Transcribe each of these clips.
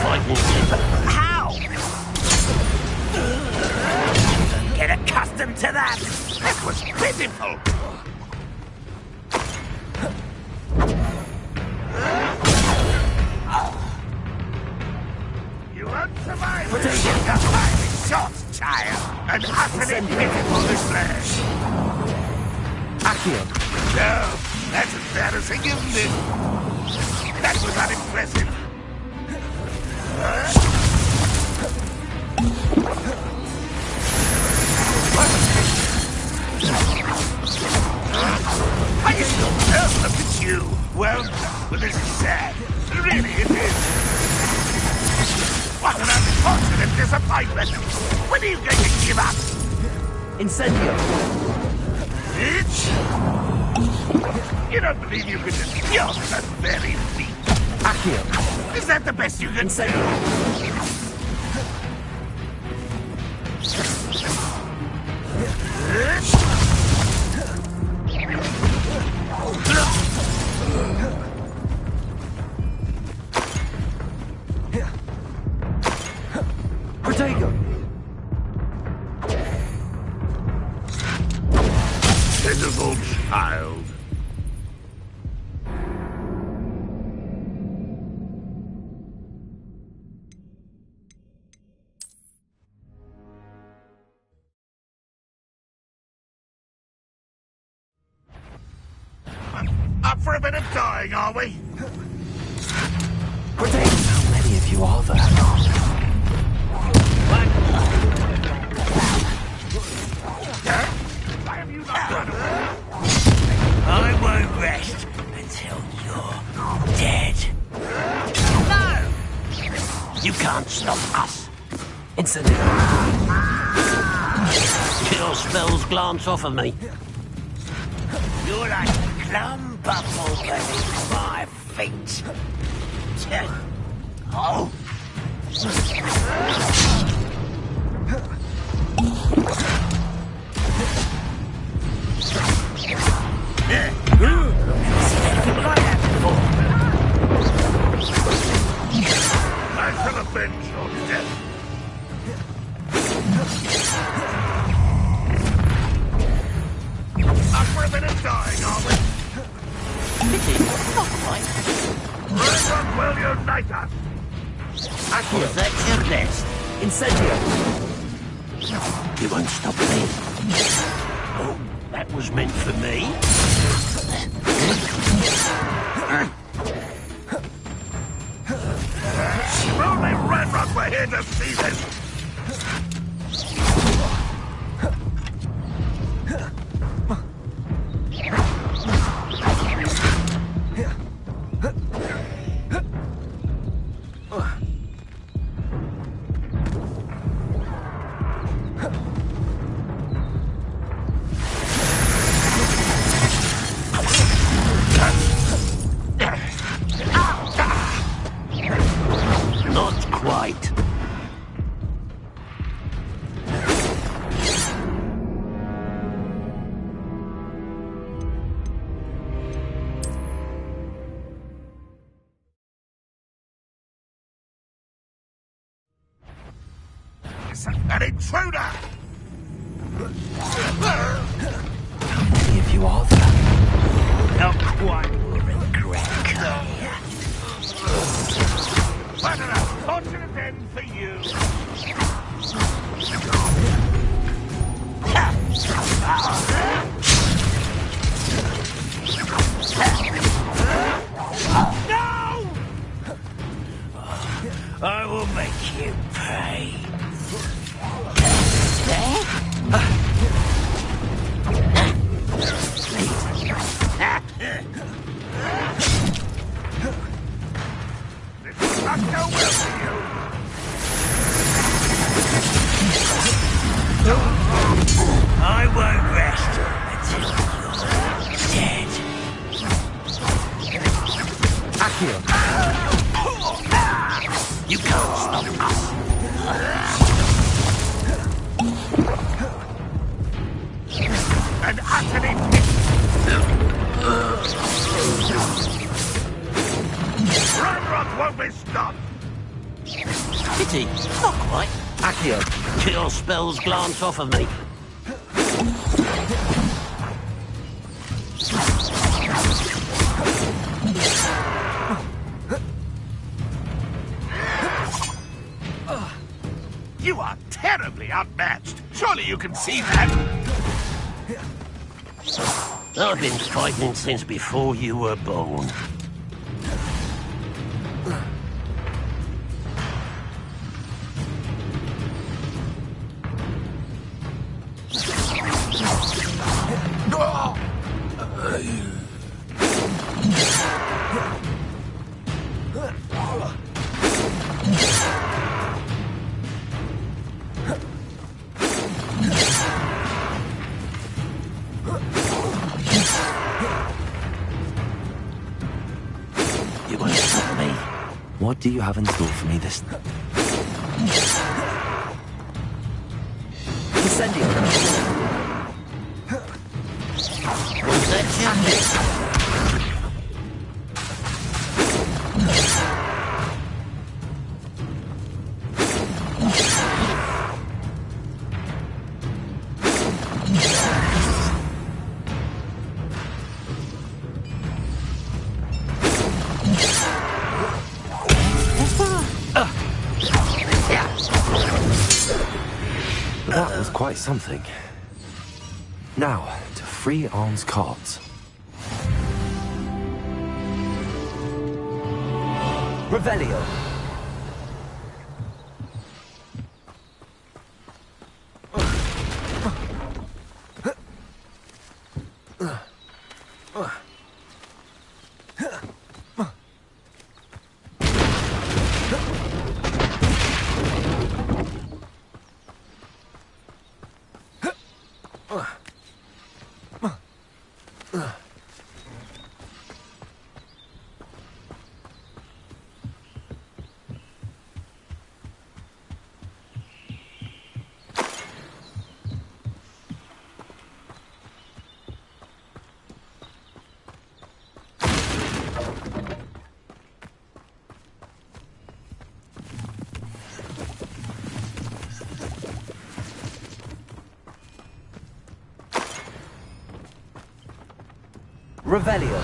fight will be. How? Get accustomed to that. That was pitiful. You won't survive this. Your time is short, child. An utterly pitiful display. Accio. No, that's embarrassing, isn't it? That was unimpressive. Oh, look at you. Well, this is sad. Really, it is. What an unfortunate disappointment. When are you going to give up? Incendio. You don't believe you can just... You're the very weak. Accio. Is that the best you can do? Protego. Pitiful child. Up for a bit of dying, are we? Protego. How many of you are there? Why have you not run away? I won't rest until you're dead. No! You can't stop us. Incendio. Kill spells glance off of me. You're like a glum buffalo beneath my feet. Oh! I shall avenge your death. Up for a bit of dying, are we? Pity, not quite. Right on, will unite us. Was that your best? Incendio. You won't stop me. Oh, that was meant for me. If only Ranrock were here to see this. Not quite. An intruder! How many of you are there? Not quite will regret coming. What an unfortunate end for you! No! I will make you pay. This will not go well for you! I won't rest until you're dead. Accio. You can't stop us. An utterly Ranrock won't be stopped! Pity. Not quite. Accio. Kill spells glance off of me. You are terribly outmatched. Surely you can see that. I've been fighting since before you were born. You won't stop me. What do you have in store for me this... Incendio. Was that you? That was quite something. Now, to free Arn's cards. Revelio. Revelio.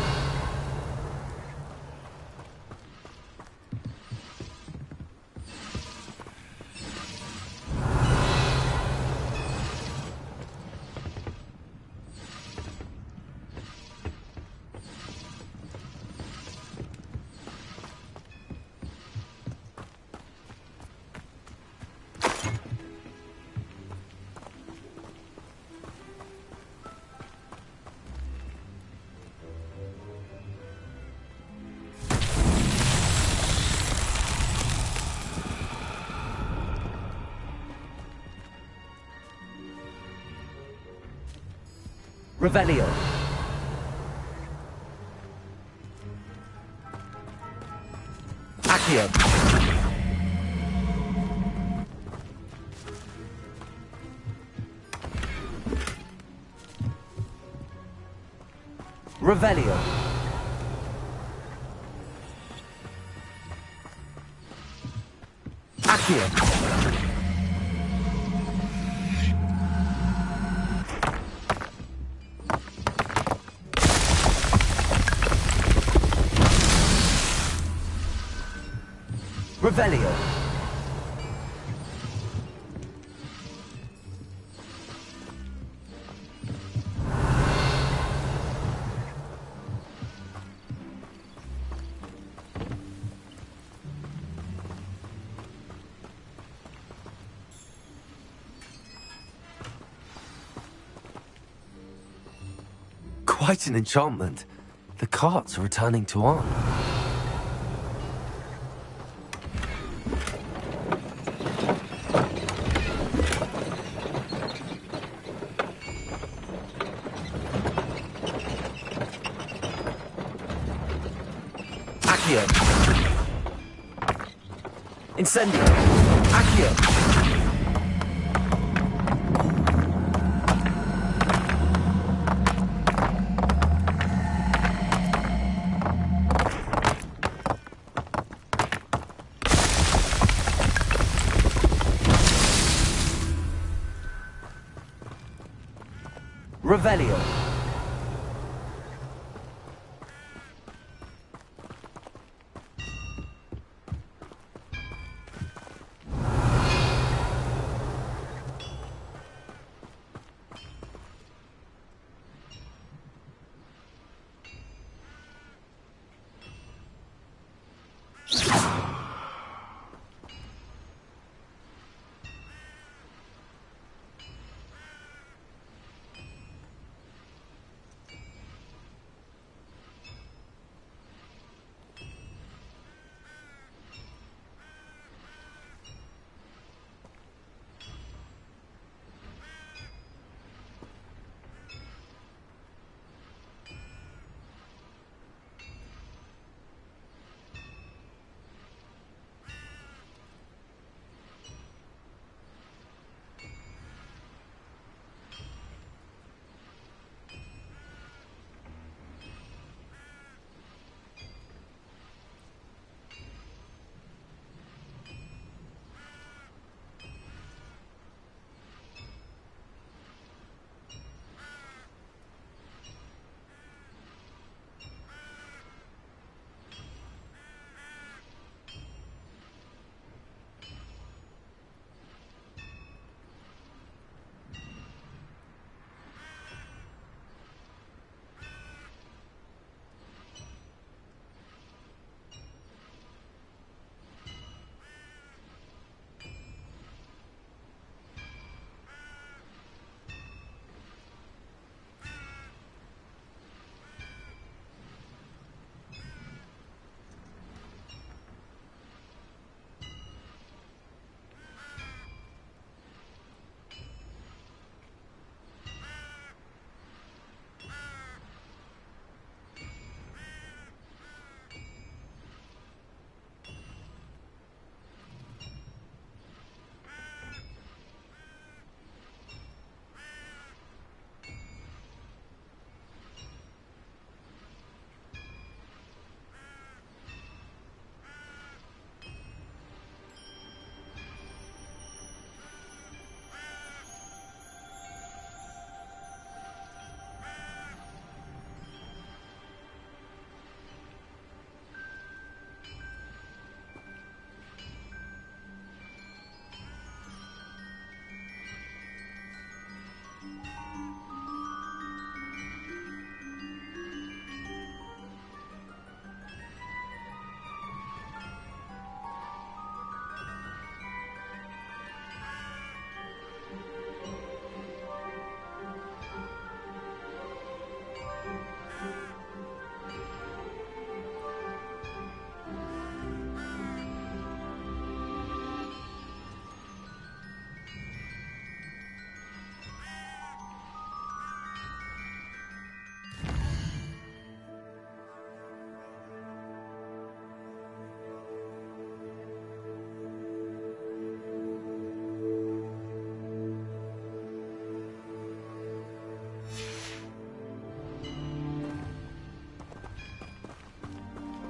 Revelio. Accio. Revelio. Accio. Revelio. Quite an enchantment. The carts are returning to Arn. Accio. Incendio. Accio. Revelio.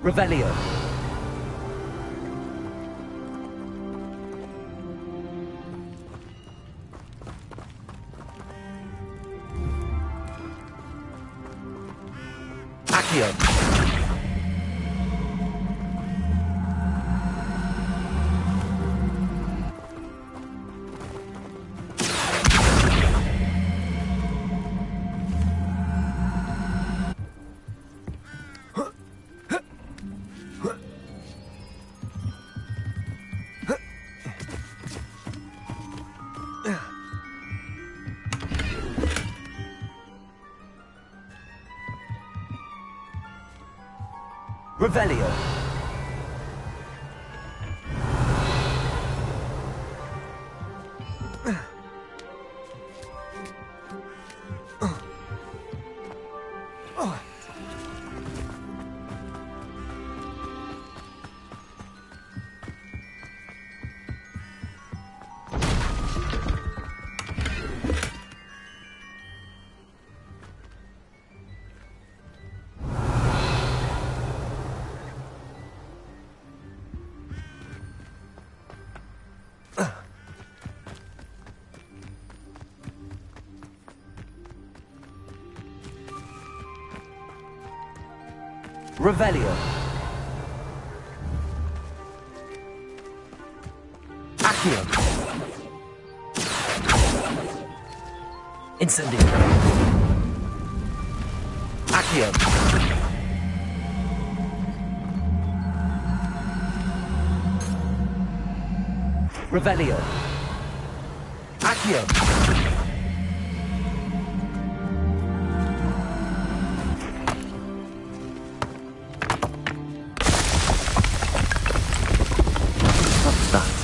Revelio. Accio. Revelio. Revelio. Accio. Incendio. Accio. Revelio. Accio. What's that?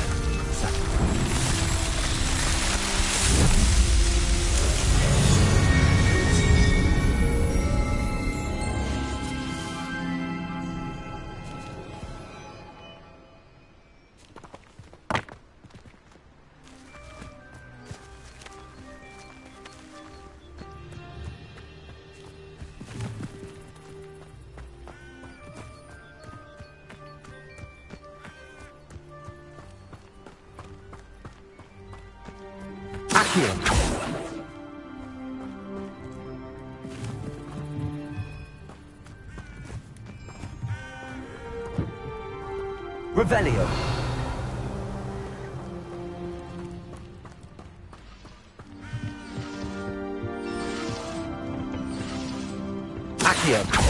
Accio. Revelio. Accio.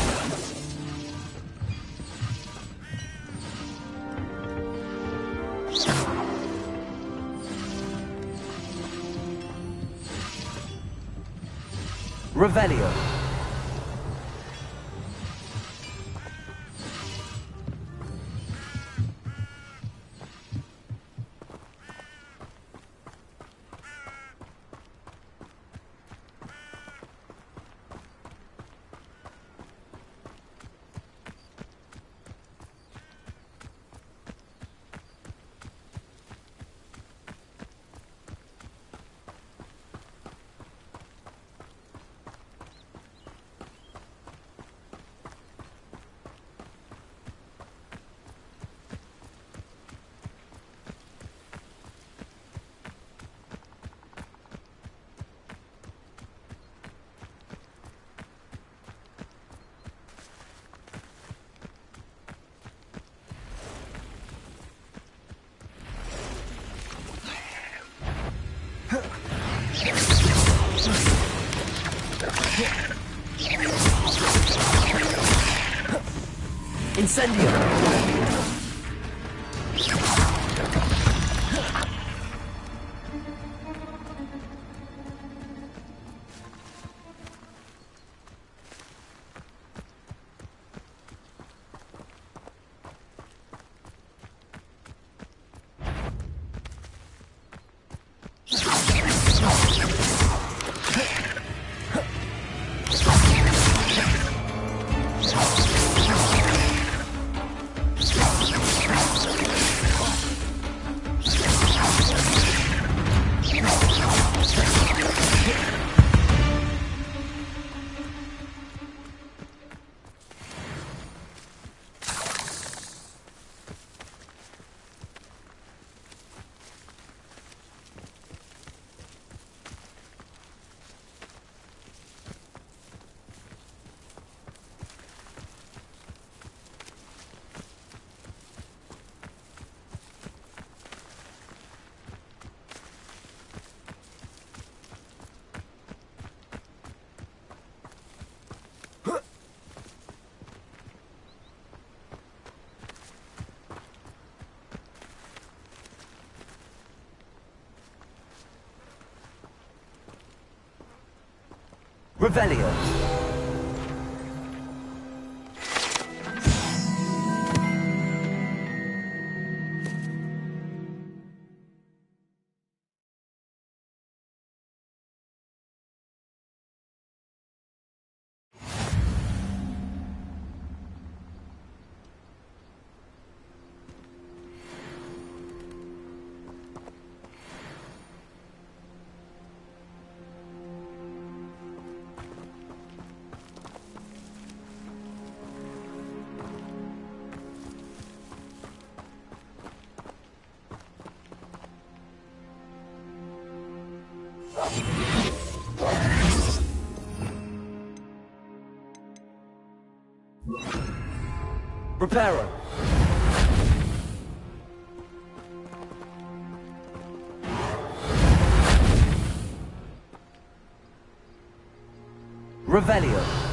Revelio. Incendio. Revelio. Reparo. Revelio.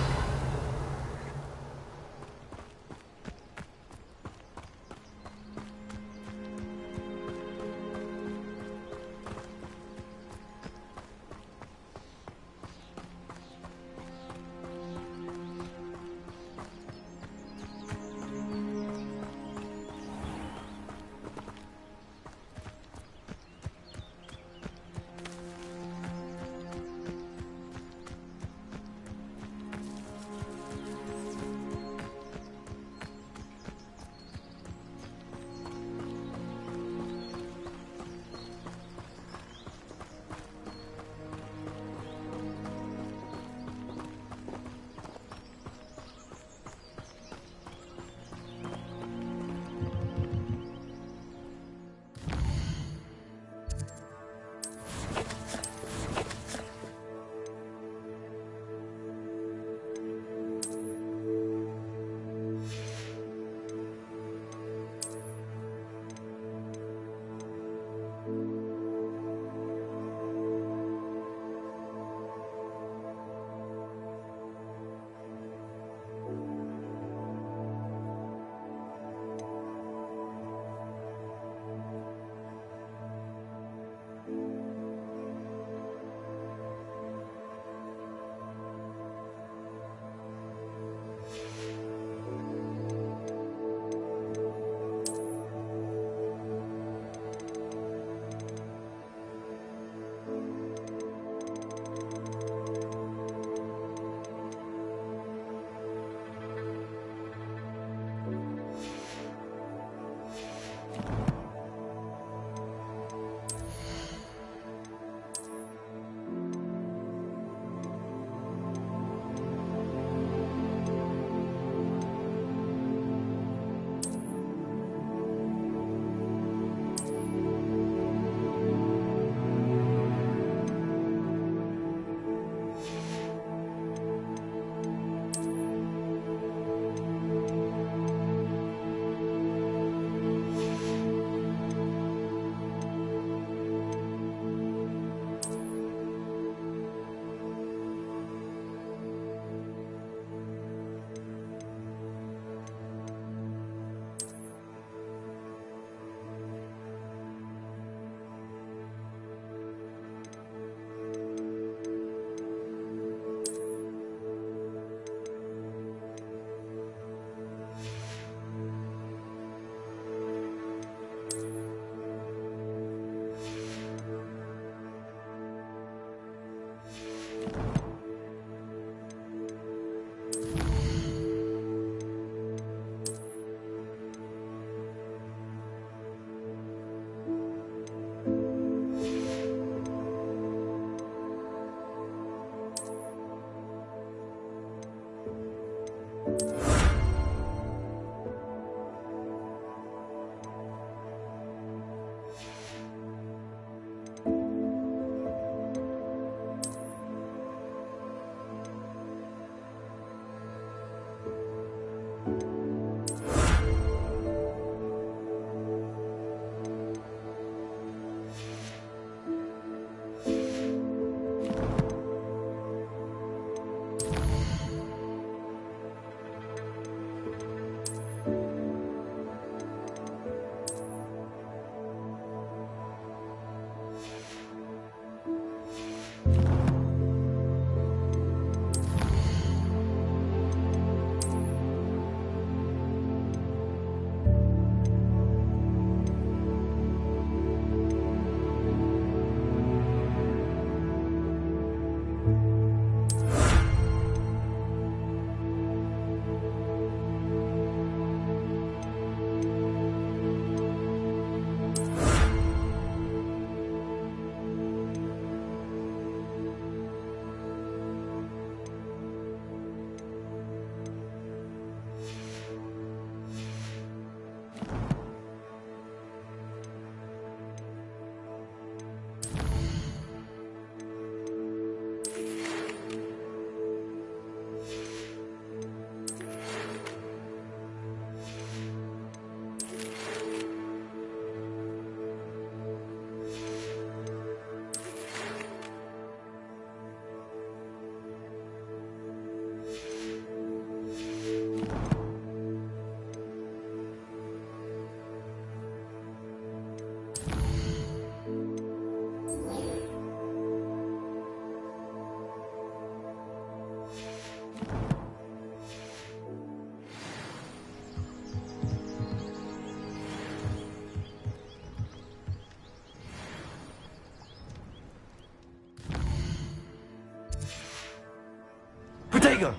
go.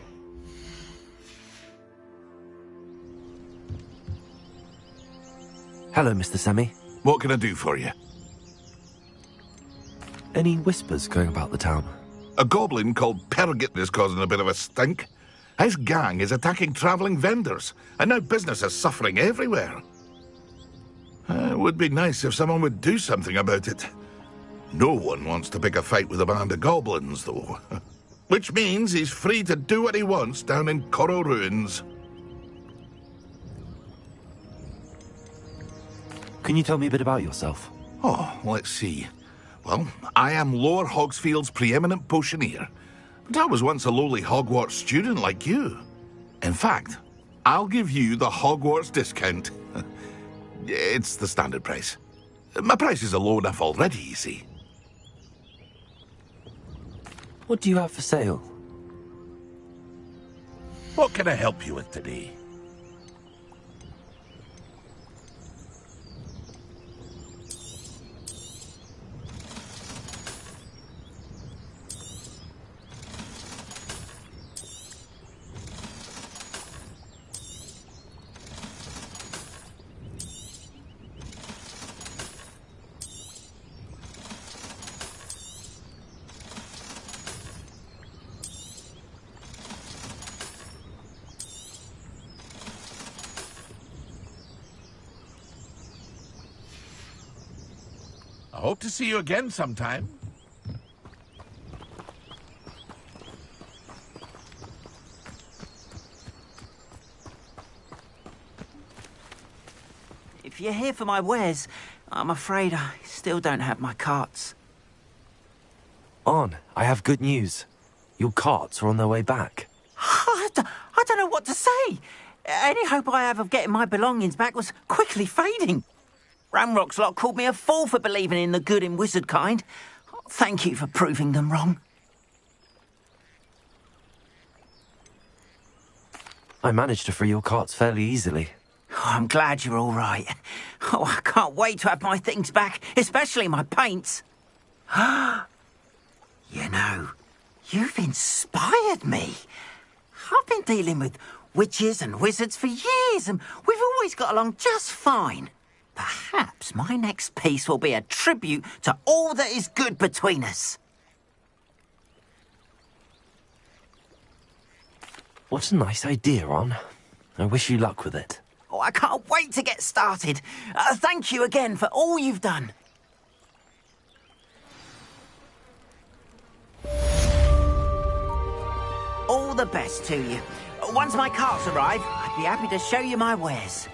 Hello, Mr. Semi. What can I do for you? Any whispers going about the town? A goblin called Pergit is causing a bit of a stink. His gang is attacking travelling vendors, and now business is suffering everywhere. It would be nice if someone would do something about it. No one wants to pick a fight with a band of goblins, though. Which means he's free to do what he wants down in Coral Ruins. Can you tell me a bit about yourself? Oh, let's see. Well, I am Lower Hogsfield's preeminent potioneer, but I was once a lowly Hogwarts student like you. In fact, I'll give you the Hogwarts discount. It's the standard price. My prices are low enough already, you see. What do you have for sale? What can I help you with today? I hope to see you again sometime. If you're here for my wares, I'm afraid I still don't have my carts. On, I have good news. Your carts are on their way back. I don't know what to say. Any hope I have of getting my belongings back was quickly fading. Ramrock's lot called me a fool for believing in the good in wizard kind. Thank you for proving them wrong. I managed to free your carts fairly easily. Oh, I'm glad you're all right. Oh, I can't wait to have my things back, especially my paints. You know, you've inspired me. I've been dealing with witches and wizards for years, and we've always got along just fine. Perhaps my next piece will be a tribute to all that is good between us. What a nice idea, On. I wish you luck with it. Oh, I can't wait to get started. Thank you again for all you've done. All the best to you. Once my carts arrive, I'd be happy to show you my wares.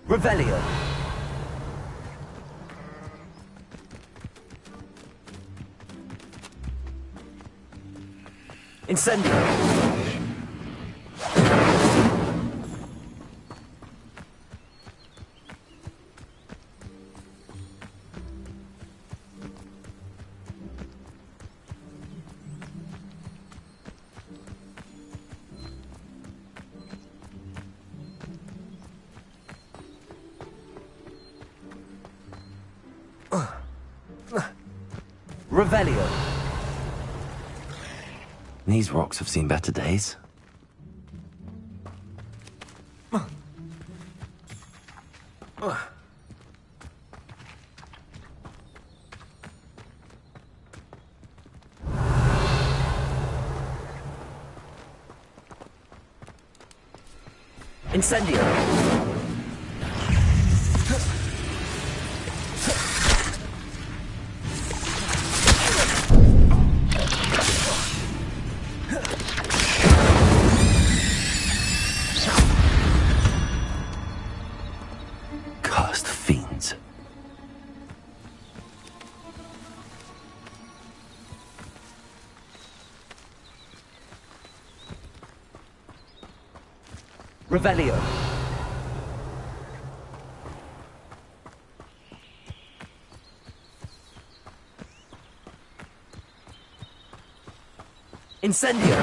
Revelio. Incendio. Revelio. These rocks have seen better days. Incendio! Cursed fiends. Revelio. Incendio.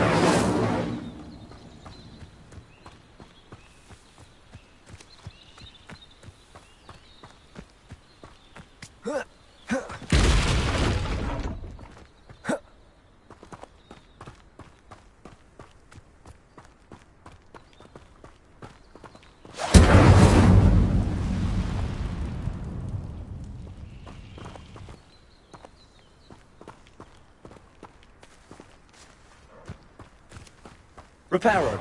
Reparo.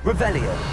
Revelio.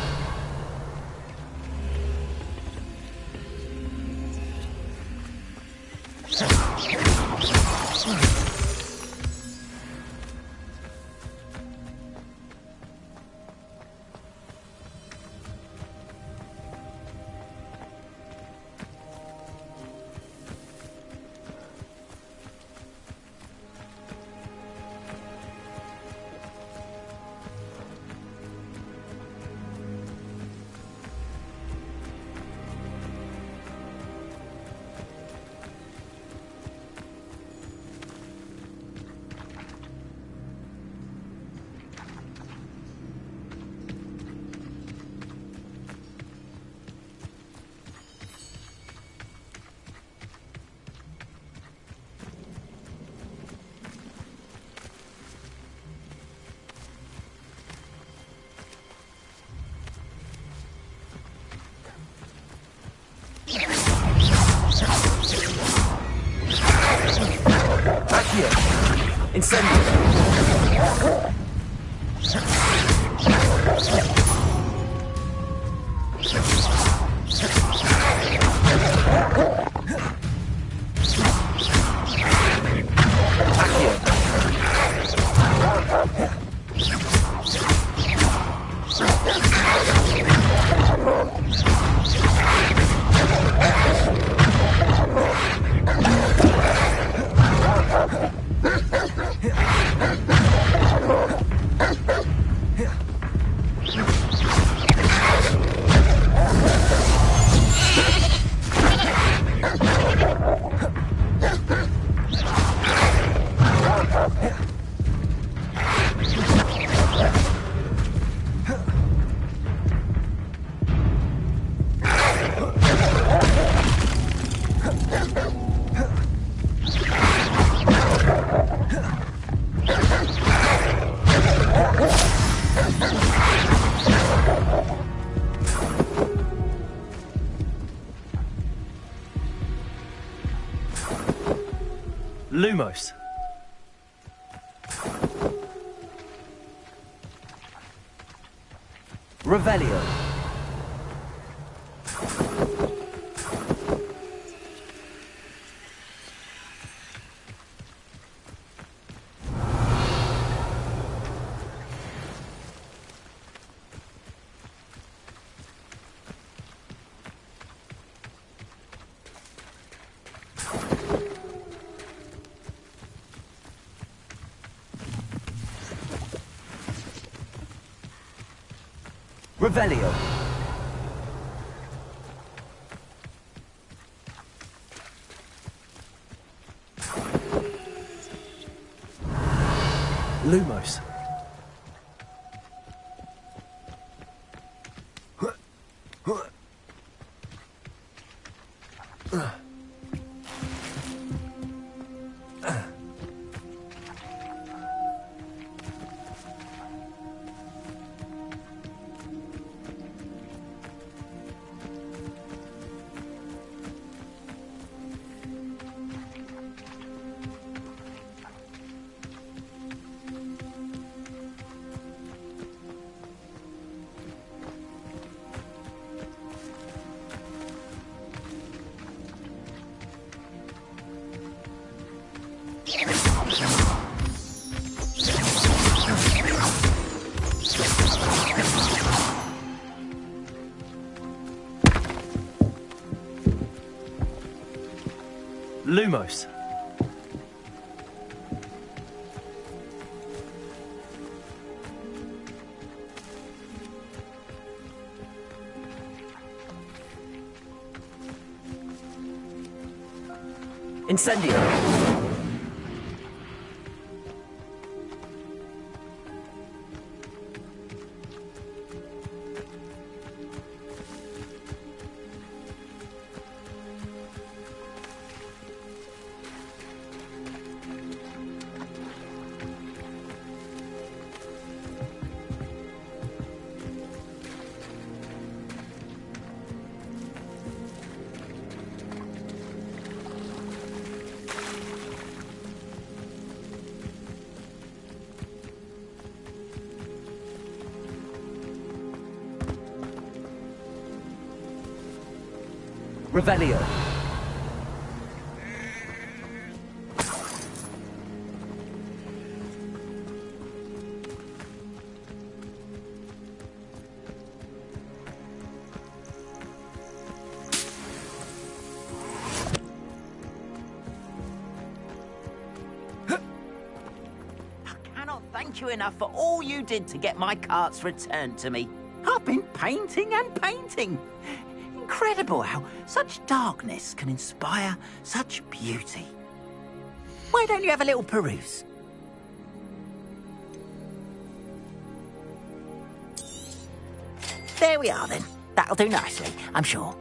Accio. Incendio. Lumos. Revelio. Revelio. Lumos. Lumos. Incendio. Revelio. Thank you enough for all you did to get my carts returned to me. I've been painting and painting. Incredible how such darkness can inspire such beauty. Why don't you have a little peruse? There we are then. That'll do nicely, I'm sure.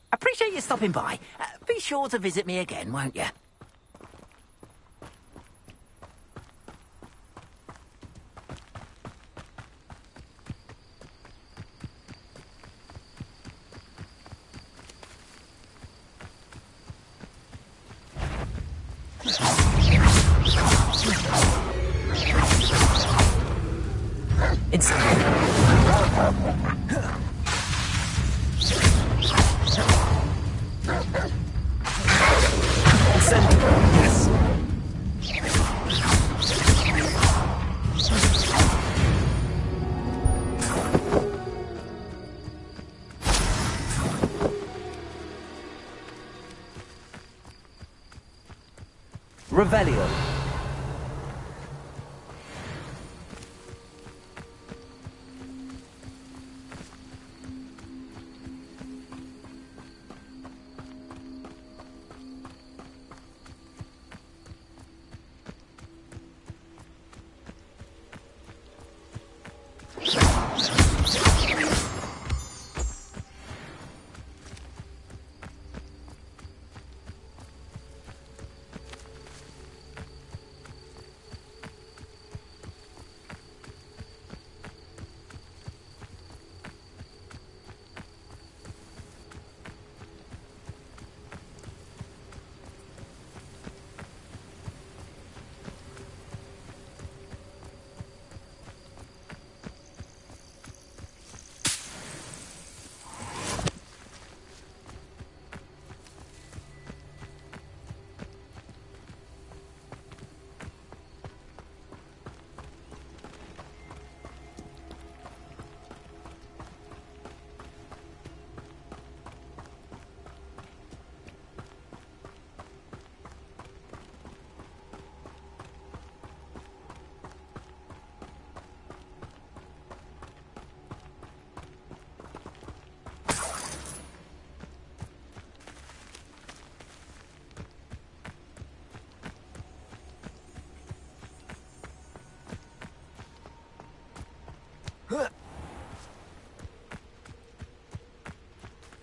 Appreciate you stopping by. Be sure to visit me again, won't you? Revelio.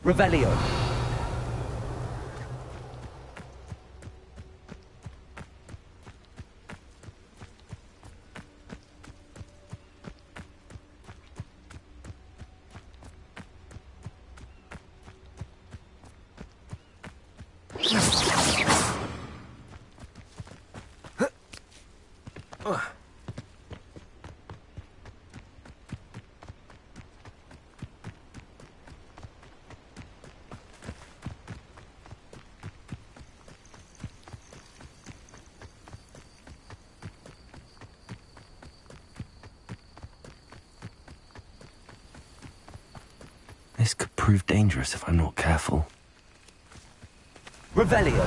Revelio. This could prove dangerous if I'm not careful. Revelio.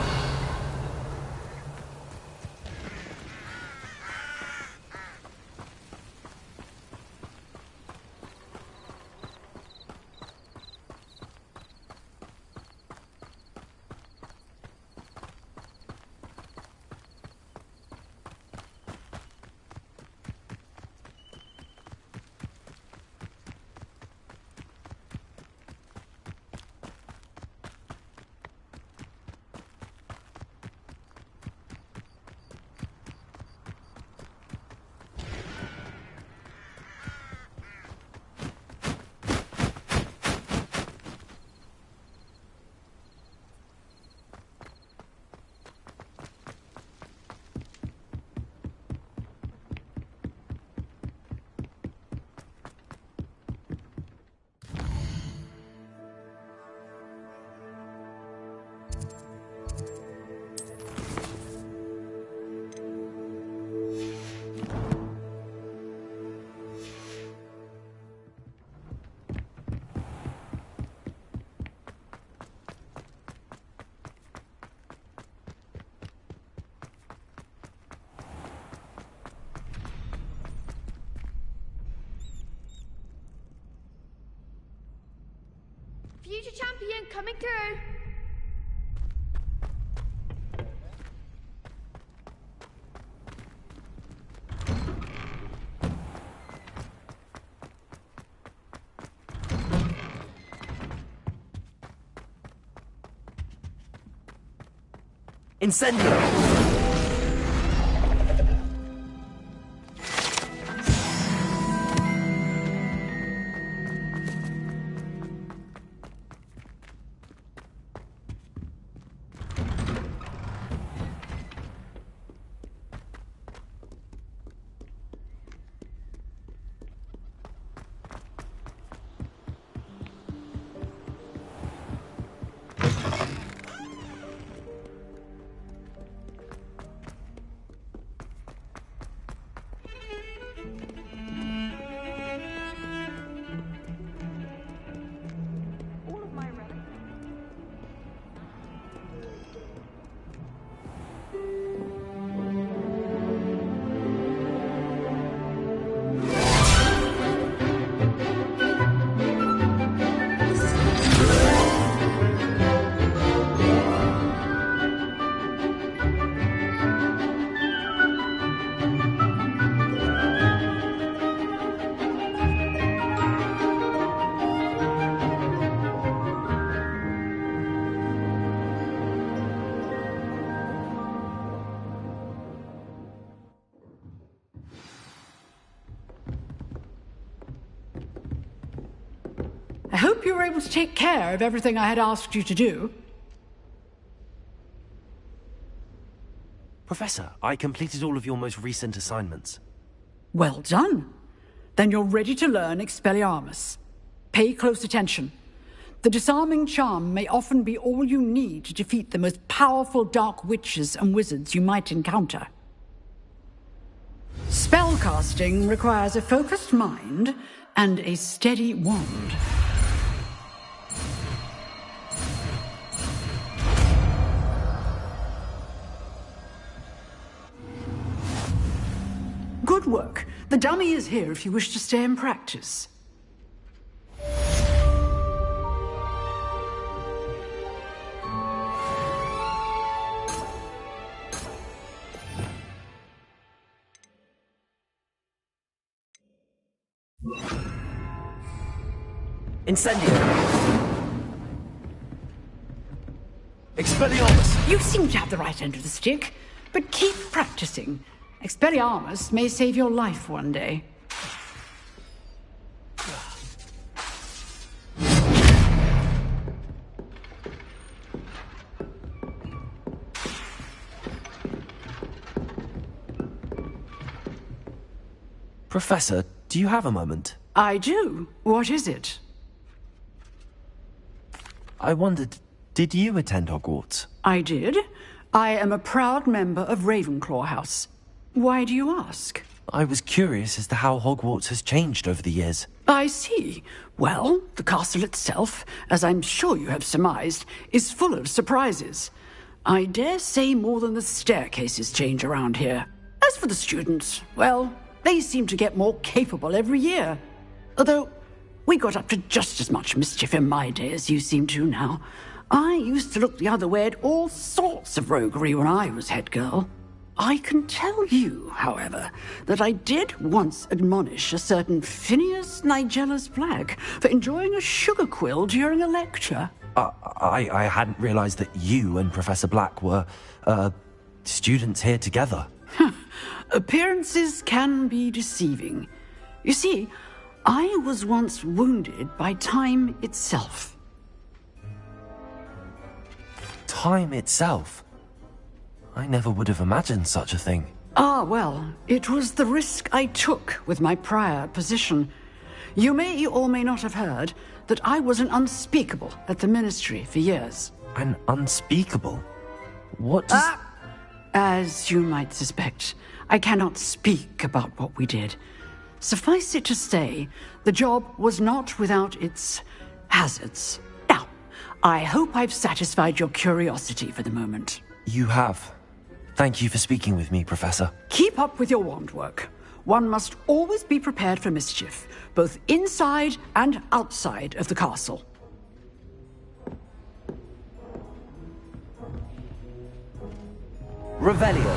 Future champion coming through. Incendio. I hope you were able to take care of everything I had asked you to do. Professor, I completed all of your most recent assignments. Well done. Then you're ready to learn Expelliarmus. Pay close attention. The disarming charm may often be all you need to defeat the most powerful dark witches and wizards you might encounter. Spellcasting requires a focused mind and a steady wand. Good work. The dummy is here if you wish to stay and practice. Incendio. Expelliarmus! You seem to have the right end of the stick, but keep practicing. Expelliarmus may save your life one day. Professor, do you have a moment? I do. What is it? I wondered, did you attend Hogwarts? I did. I am a proud member of Ravenclaw House. Why do you ask? I was curious as to how Hogwarts has changed over the years. I see. Well, the castle itself, as I'm sure you have surmised, is full of surprises. I dare say more than the staircases change around here. As for the students, well, they seem to get more capable every year. Although, we got up to just as much mischief in my day as you seem to now. I used to look the other way at all sorts of roguery when I was head girl. I can tell you, however, that I did once admonish a certain Phineas Nigellus Black for enjoying a sugar quill during a lecture. I hadn't realized that you and Professor Black were, students here together. Appearances can be deceiving. You see, I was once wounded by time itself. Time itself? I never would have imagined such a thing. Ah, well, it was the risk I took with my prior position. You may or may not have heard that I was an unspeakable at the Ministry for years. An unspeakable? What does... As you might suspect, I cannot speak about what we did. Suffice it to say, the job was not without its hazards. Now, I hope I've satisfied your curiosity for the moment. You have. Thank you for speaking with me, Professor. Keep up with your wand work. One must always be prepared for mischief, both inside and outside of the castle. Revelio.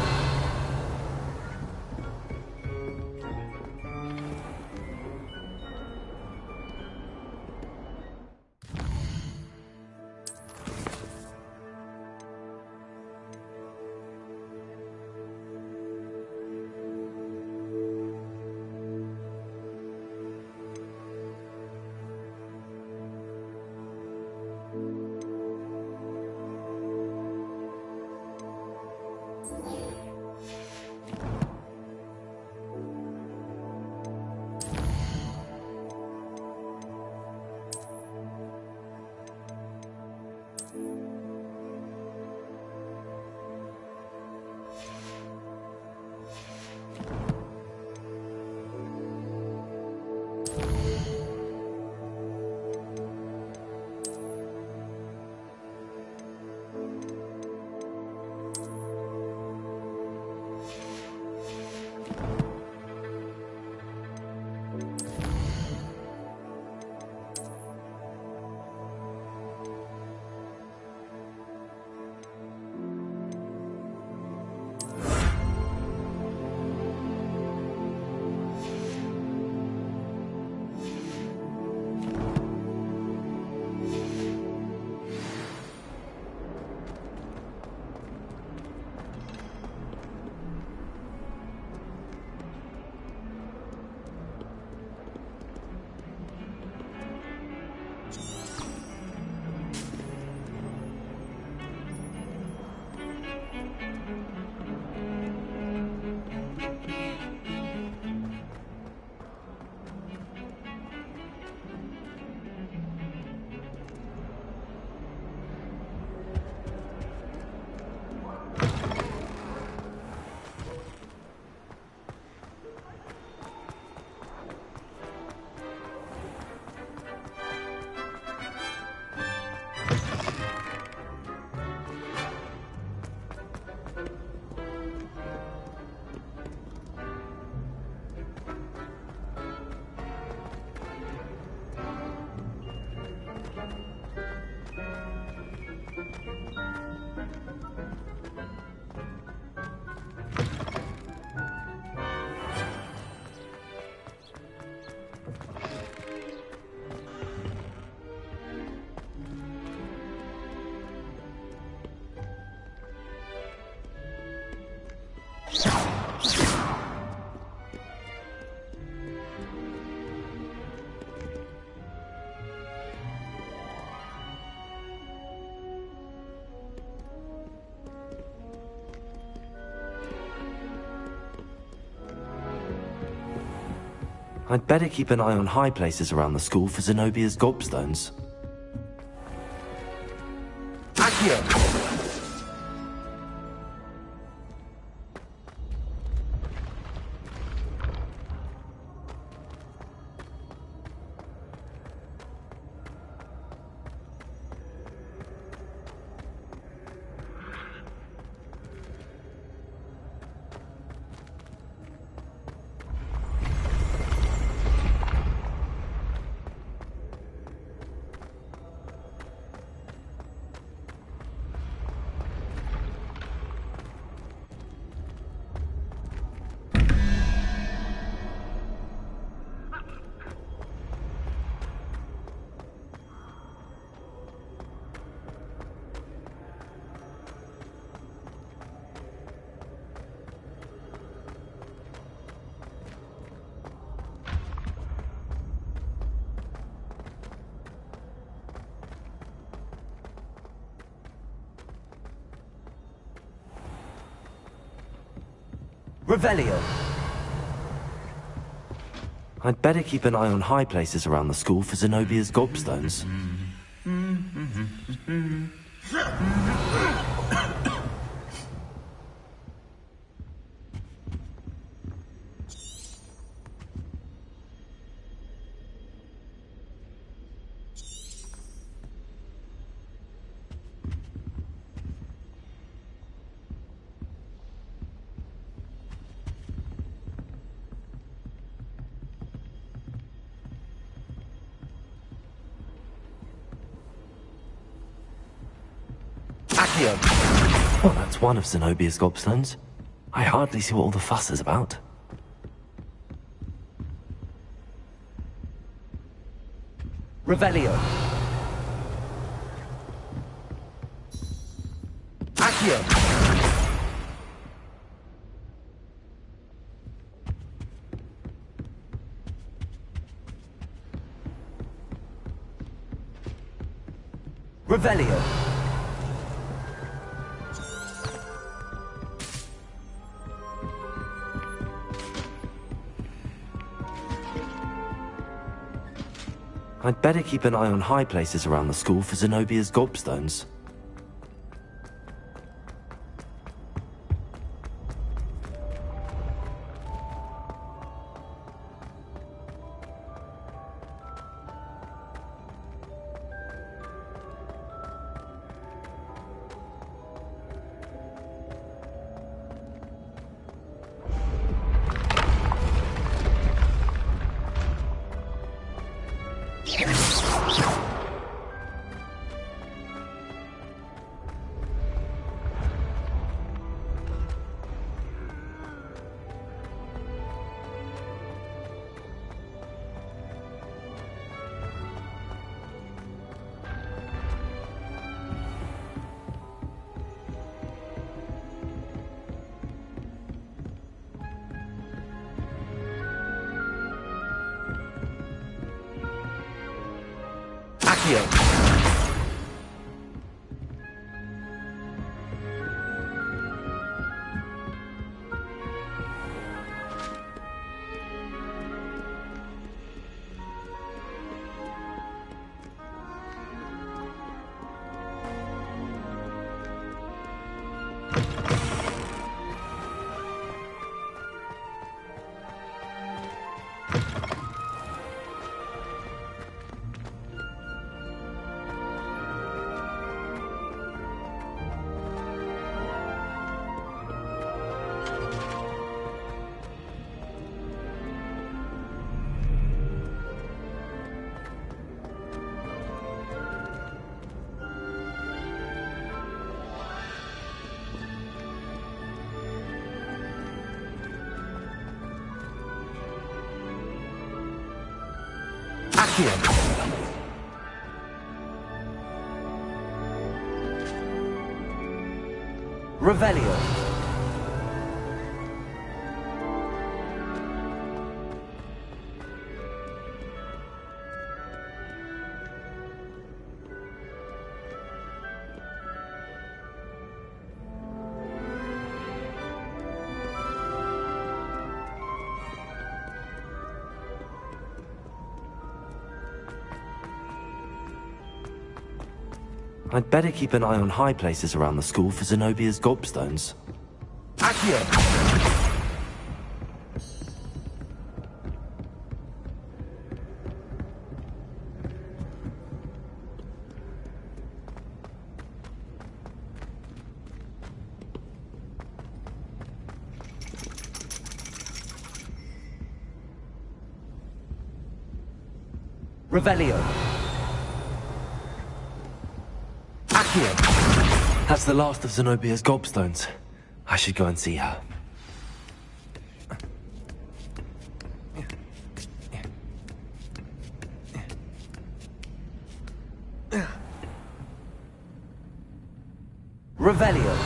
I'd better keep an eye on high places around the school for Zenobia's gobstones. Accio! Revelio. I'd better keep an eye on high places around the school for Zenobia's gobstones. Well, that's one of Zenobia's gobstones. I hardly see what all the fuss is about. Revelio. Accio. Revelio. I'd better keep an eye on high places around the school for Zenobia's gobstones. Accio. Revelio. I'd better keep an eye on high places around the school for Zenobia's gobstones. Accio! Revelio. Accio. That's the last of Zenobia's gobstones. I should go and see her. Revelio.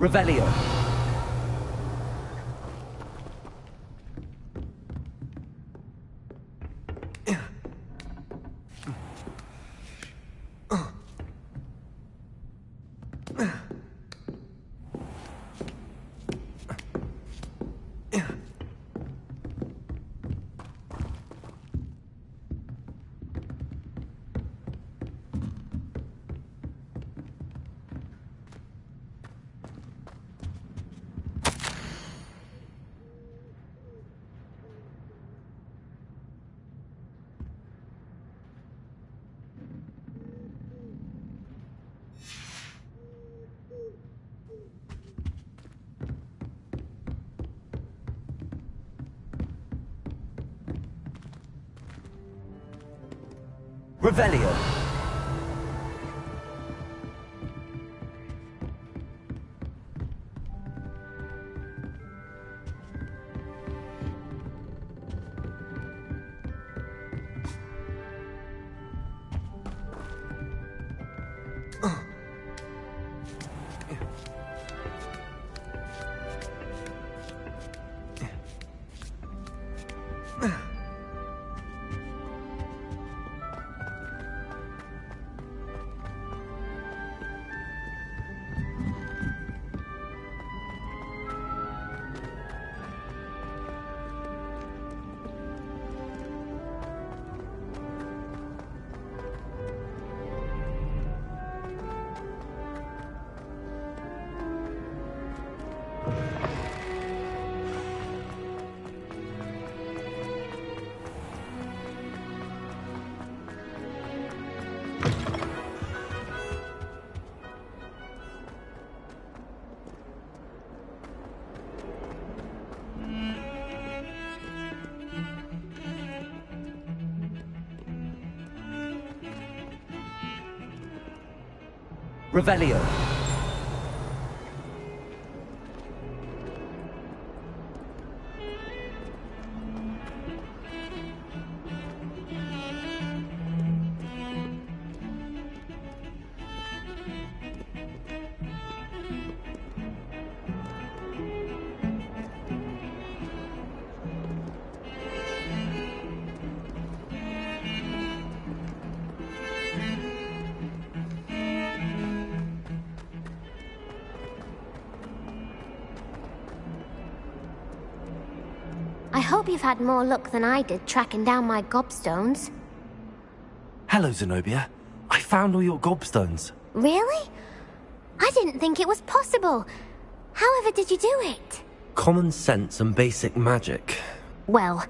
Revelio. Revelio. Revelio. I hope you've had more luck than I did tracking down my gobstones. Hello, Zenobia. I found all your gobstones. Really? I didn't think it was possible. However did you do it? Common sense and basic magic. Well,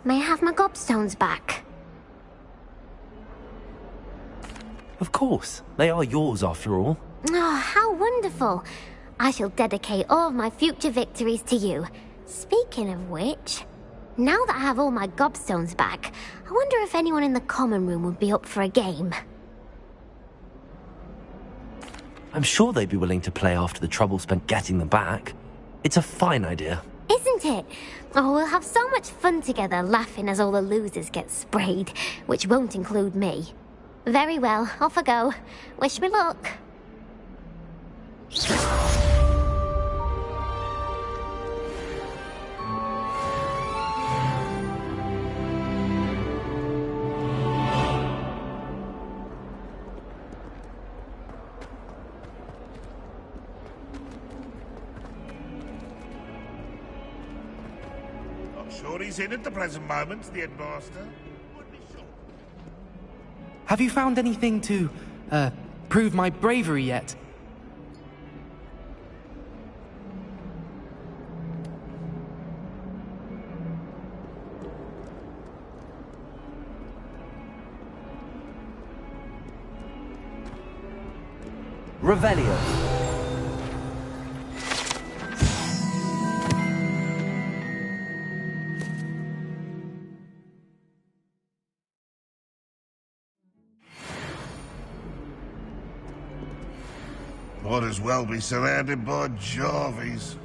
may I have my gobstones back? Of course. They are yours, after all. Oh, how wonderful. I shall dedicate all of my future victories to you. Speaking of which, now that I have all my gobstones back, I wonder if anyone in the common room would be up for a game. I'm sure they'd be willing to play after the trouble spent getting them back. It's a fine idea. Is isn't it? Oh, we'll have so much fun together, laughing as all the losers get sprayed, which won't include me. Very well, off I go. Wish me luck. Sure he's in at the present moment, the headmaster. Have you found anything to, prove my bravery yet? Revelio. Might as well be surrounded by Jarvies.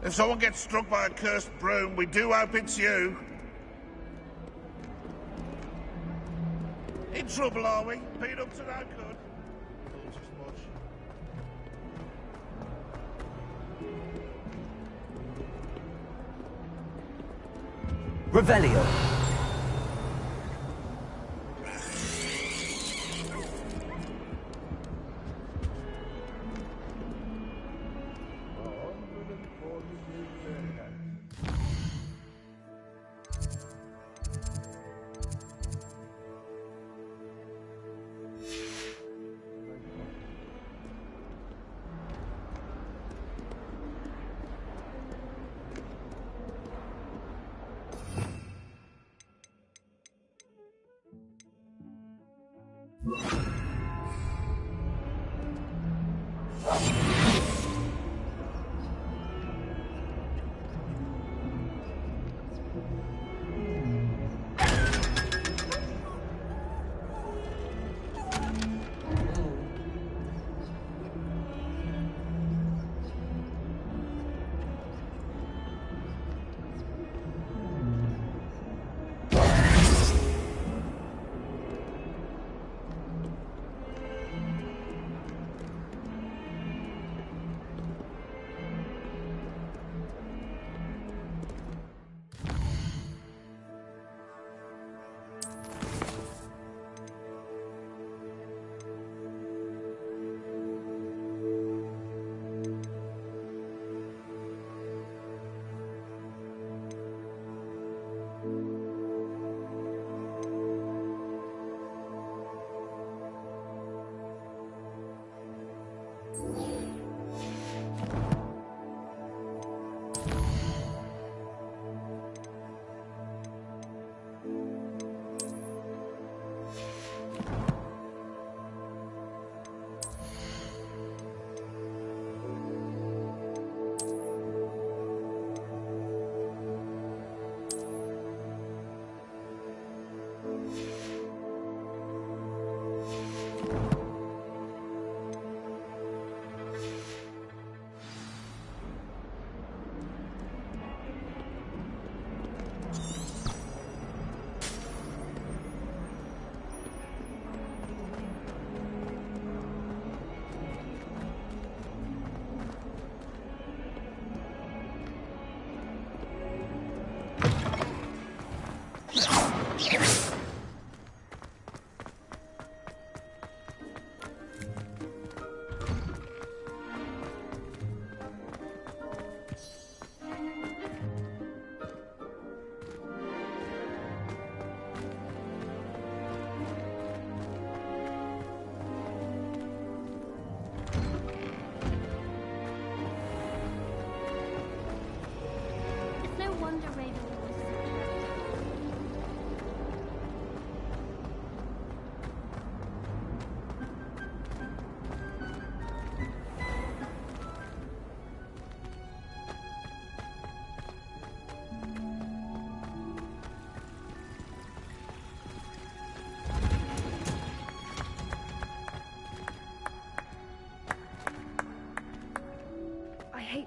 If someone gets struck by a cursed broom, we do hope it's you. In trouble, are we? Been up to no good. Thought as much. Revelio.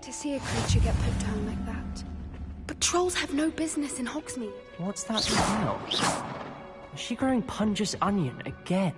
hate to see a creature get put down like that. But trolls have no business in Hogsmeade. What's that smell? Is she growing Punja's onion again?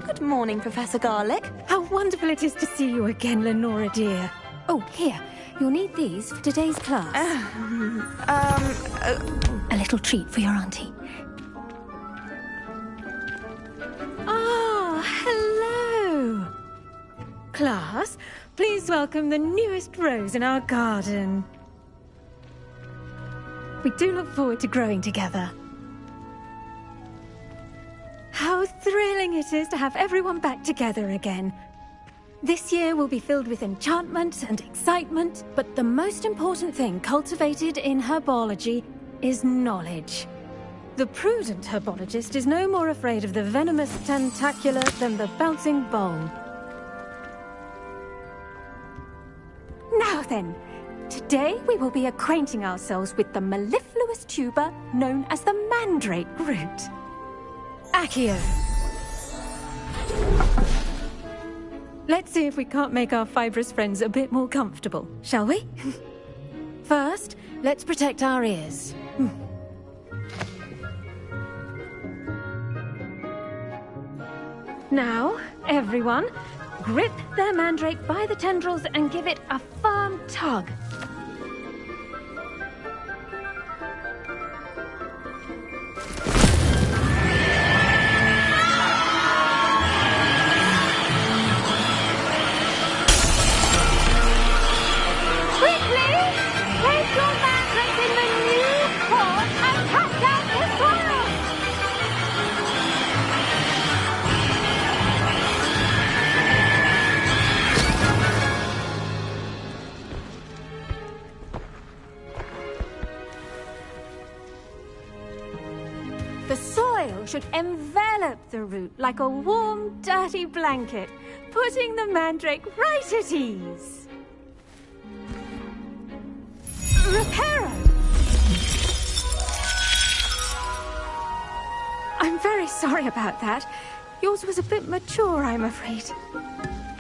Good morning, Professor Garlic. How wonderful it is to see you again, Lenora dear. Oh, here, you'll need these for today's class. A little treat for your auntie. Ah, hello. Class, please welcome the newest rose in our garden. We do look forward to growing together. How thrilling it is to have everyone back together again. This year will be filled with enchantment and excitement, but the most important thing cultivated in herbology is knowledge. The prudent herbologist is no more afraid of the venomous tentacula than the bouncing bulb. Now then, today we will be acquainting ourselves with the mellifluous tuber known as the mandrake root. Accio. Let's see if we can't make our fibrous friends a bit more comfortable, shall we? First, let's protect our ears. Now, everyone, grip their mandrake by the tendrils and give it a firm tug. The soil should envelop the root like a warm, dirty blanket, putting the mandrake right at ease. Reparo! I'm very sorry about that. Yours was a bit mature, I'm afraid.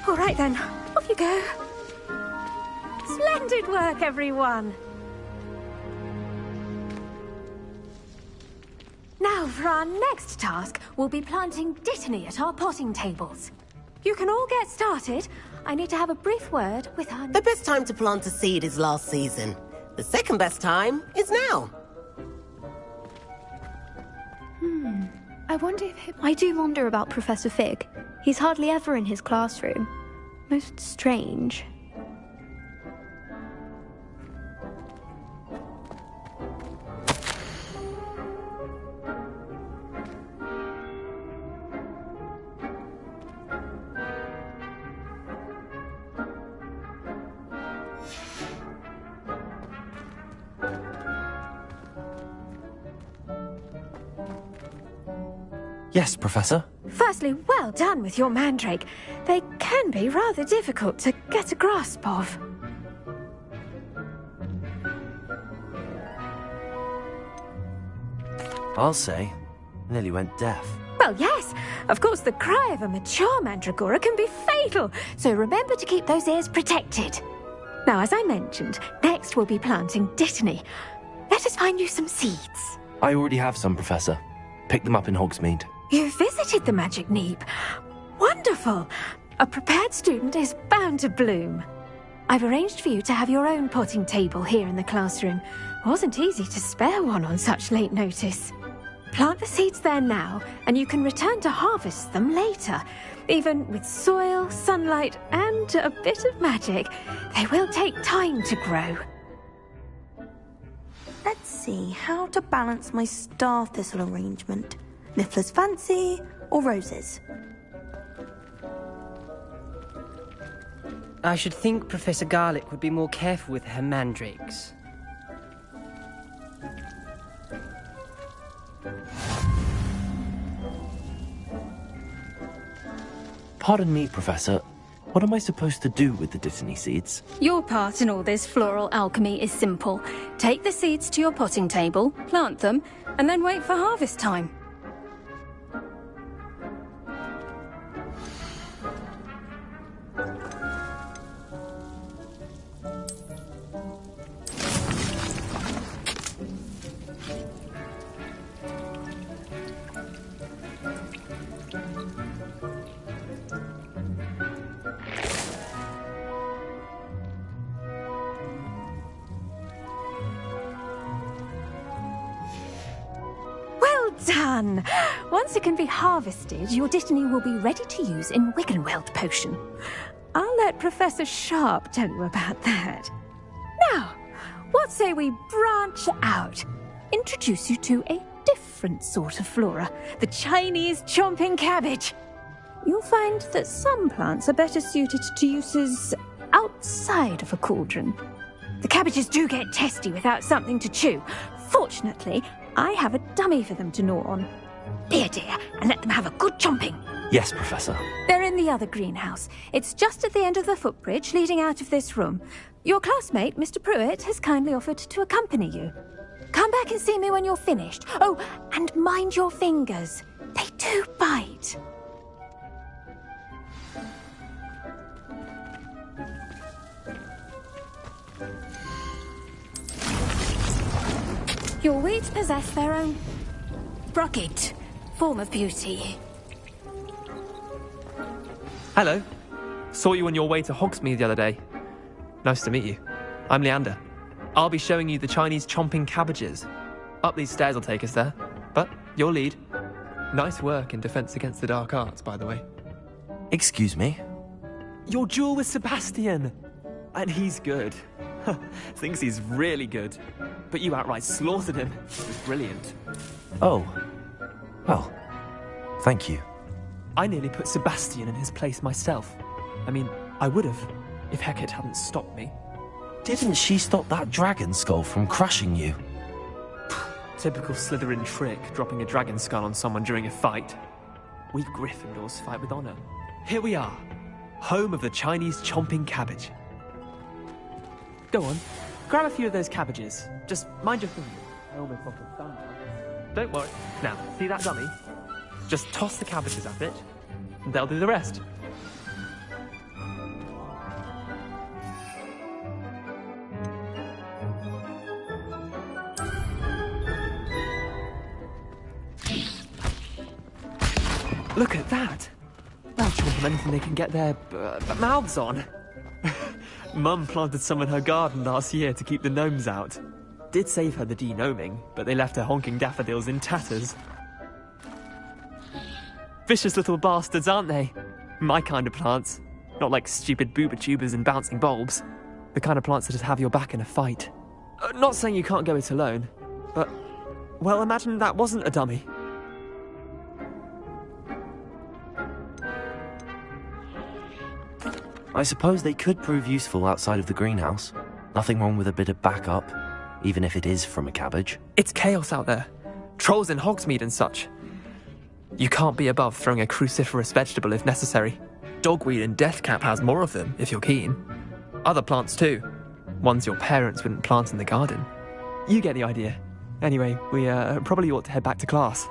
All right then, off you go. Splendid work, everyone! Now, for our next task, we'll be planting dittany at our potting tables. You can all get started. I need to have a brief word with our... The best time to plant a seed is last season. The second best time is now. I wonder if I do wonder about Professor Fig. He's hardly ever in his classroom. Most strange. Yes, Professor. Firstly, well done with your mandrake. They can be rather difficult to get a grasp of. I'll say, nearly went deaf. Well, yes. Of course, the cry of a mature mandragora can be fatal, so remember to keep those ears protected. Now, as I mentioned, next we'll be planting dittany. Let us find you some seeds. I already have some, Professor. Picked them up in Hogsmeade. You visited the Magic Neep. Wonderful. A prepared student is bound to bloom. I've arranged for you to have your own potting table here in the classroom. Wasn't easy to spare one on such late notice. Plant the seeds there now, and you can return to harvest them later. Even with soil, sunlight, and a bit of magic, they will take time to grow. Let's see how to balance my star thistle arrangement. Miffler's Fancy or roses? I should think Professor Garlic would be more careful with her mandrakes. Pardon me, Professor. What am I supposed to do with the Dittany seeds? Your part in all this floral alchemy is simple. Take the seeds to your potting table, plant them, and then wait for harvest time. Done! Once it can be harvested, your Dittany will be ready to use in Wiggenweld potion. I'll let Professor Sharp tell you about that. Now, what say we branch out? Introduce you to a different sort of flora, the Chinese chomping cabbage. You'll find that some plants are better suited to uses outside of a cauldron. The cabbages do get testy without something to chew. Fortunately, I have a dummy for them to gnaw on. Dear, and let them have a good chomping. Yes, Professor. They're in the other greenhouse. It's just at the end of the footbridge leading out of this room. Your classmate, Mr. Pruitt, has kindly offered to accompany you. Come back and see me when you're finished. Oh, and mind your fingers. They do bite. Your weeds possess their own rugged form of beauty. Hello. Saw you on your way to Hogsmeade the other day. Nice to meet you. I'm Leander. I'll be showing you the Chinese chomping cabbages. Up these stairs will take us there. But your lead. Nice work in Defense Against the Dark Arts, by the way. Excuse me? Your duel with Sebastian. And he's good. Thinks he's really good. But you outright slaughtered him. It was brilliant. Oh. Well, thank you. I nearly put Sebastian in his place myself. I mean, I would have, if Hecate hadn't stopped me. Didn't she stop that dragon skull from crushing you? Typical Slytherin trick, dropping a dragon skull on someone during a fight. We Gryffindors fight with honor. Here we are, home of the Chinese chomping cabbage. Go on, grab a few of those cabbages. Just mind your fingers. I almost lost a thumb. Don't worry. Now, see that dummy? Just toss the cabbages at it, and they'll do the rest. Look at that! They'll chomp on anything they can get their mouths on. Mum planted some in her garden last year to keep the gnomes out. Did save her the de-gnoming, but they left her honking daffodils in tatters. Vicious little bastards, aren't they? My kind of plants. Not like stupid booba tubers and bouncing bulbs. The kind of plants that just have your back in a fight. Not saying you can't go it alone, but, well, imagine that wasn't a dummy. I suppose they could prove useful outside of the greenhouse. Nothing wrong with a bit of backup, even if it is from a cabbage. It's chaos out there. Trolls in Hogsmeade and such. You can't be above throwing a cruciferous vegetable if necessary. Dogweed and deathcap has more of them, if you're keen. Other plants too. Ones your parents wouldn't plant in the garden. You get the idea. Anyway, we probably ought to head back to class.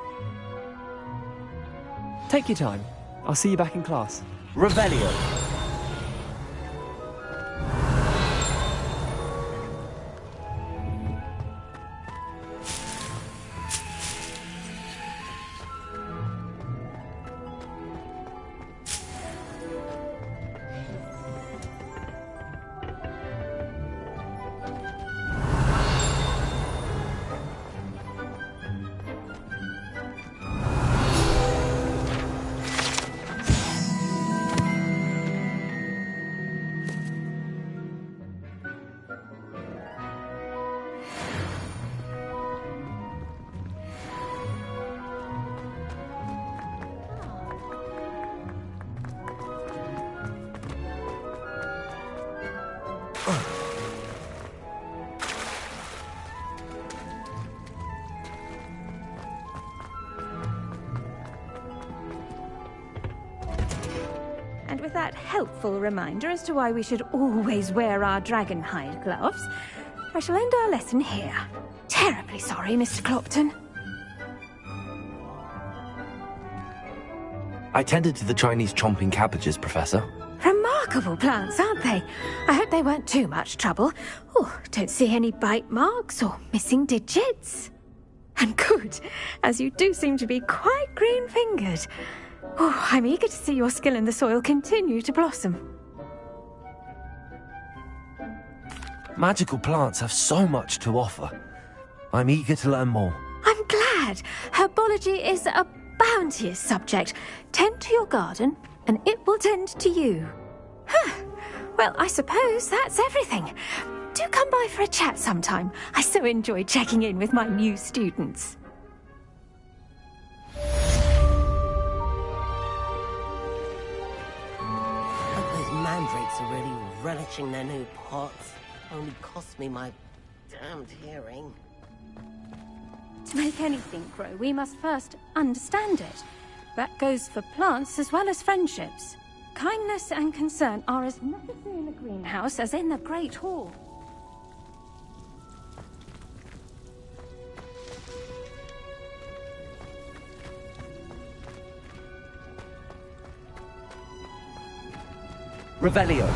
Take your time. I'll see you back in class. Revelio. that helpful reminder as to why we should always wear our dragon hide gloves, I shall end our lesson here. Terribly sorry, Mr. Clopton. I tended to the Chinese chomping cabbages, Professor. Remarkable plants, aren't they? I hope they weren't too much trouble. Oh, don't see any bite marks or missing digits. And good, as you do seem to be quite green-fingered. Oh, I'm eager to see your skill in the soil continue to blossom. Magical plants have so much to offer. I'm eager to learn more. I'm glad. Herbology is a bounteous subject. Tend to your garden, and it will tend to you. Huh. Well, I suppose that's everything. Do come by for a chat sometime. I so enjoy checking in with my new students. Hope those mandrakes are really relishing their new pots. Only cost me my damned hearing. To make anything grow, we must first understand it. That goes for plants as well as friendships. Kindness and concern are as necessary in the greenhouse as in the Great Hall. Revelio.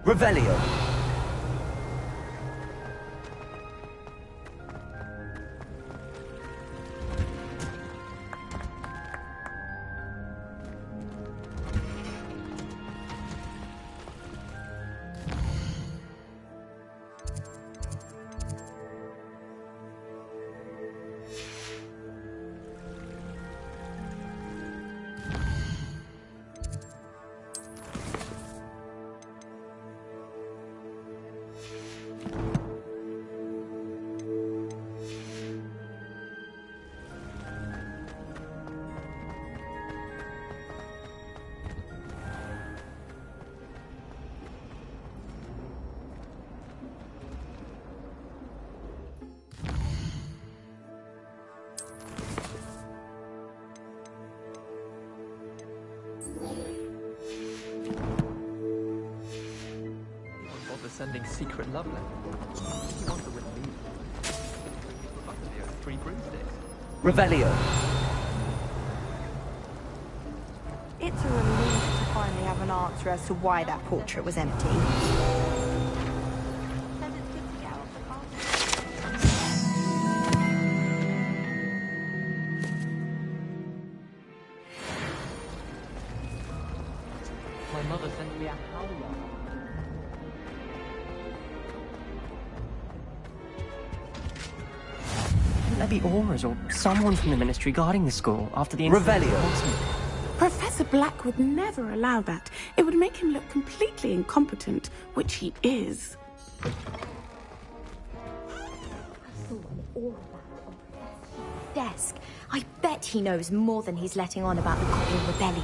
Revelio. Sending secret love letters. You want to win me? Three broomsticks. Revelio. It's a relief to finally have an answer as to why that portrait was empty. My mother sent me a howler. There be auras or someone from the ministry guarding the school after the incident. Revelio. Professor Black would never allow that. It would make him look completely incompetent, which he is. I saw all of that on Professor's desk. I bet he knows more than he's letting on about the Goblin Rebellion.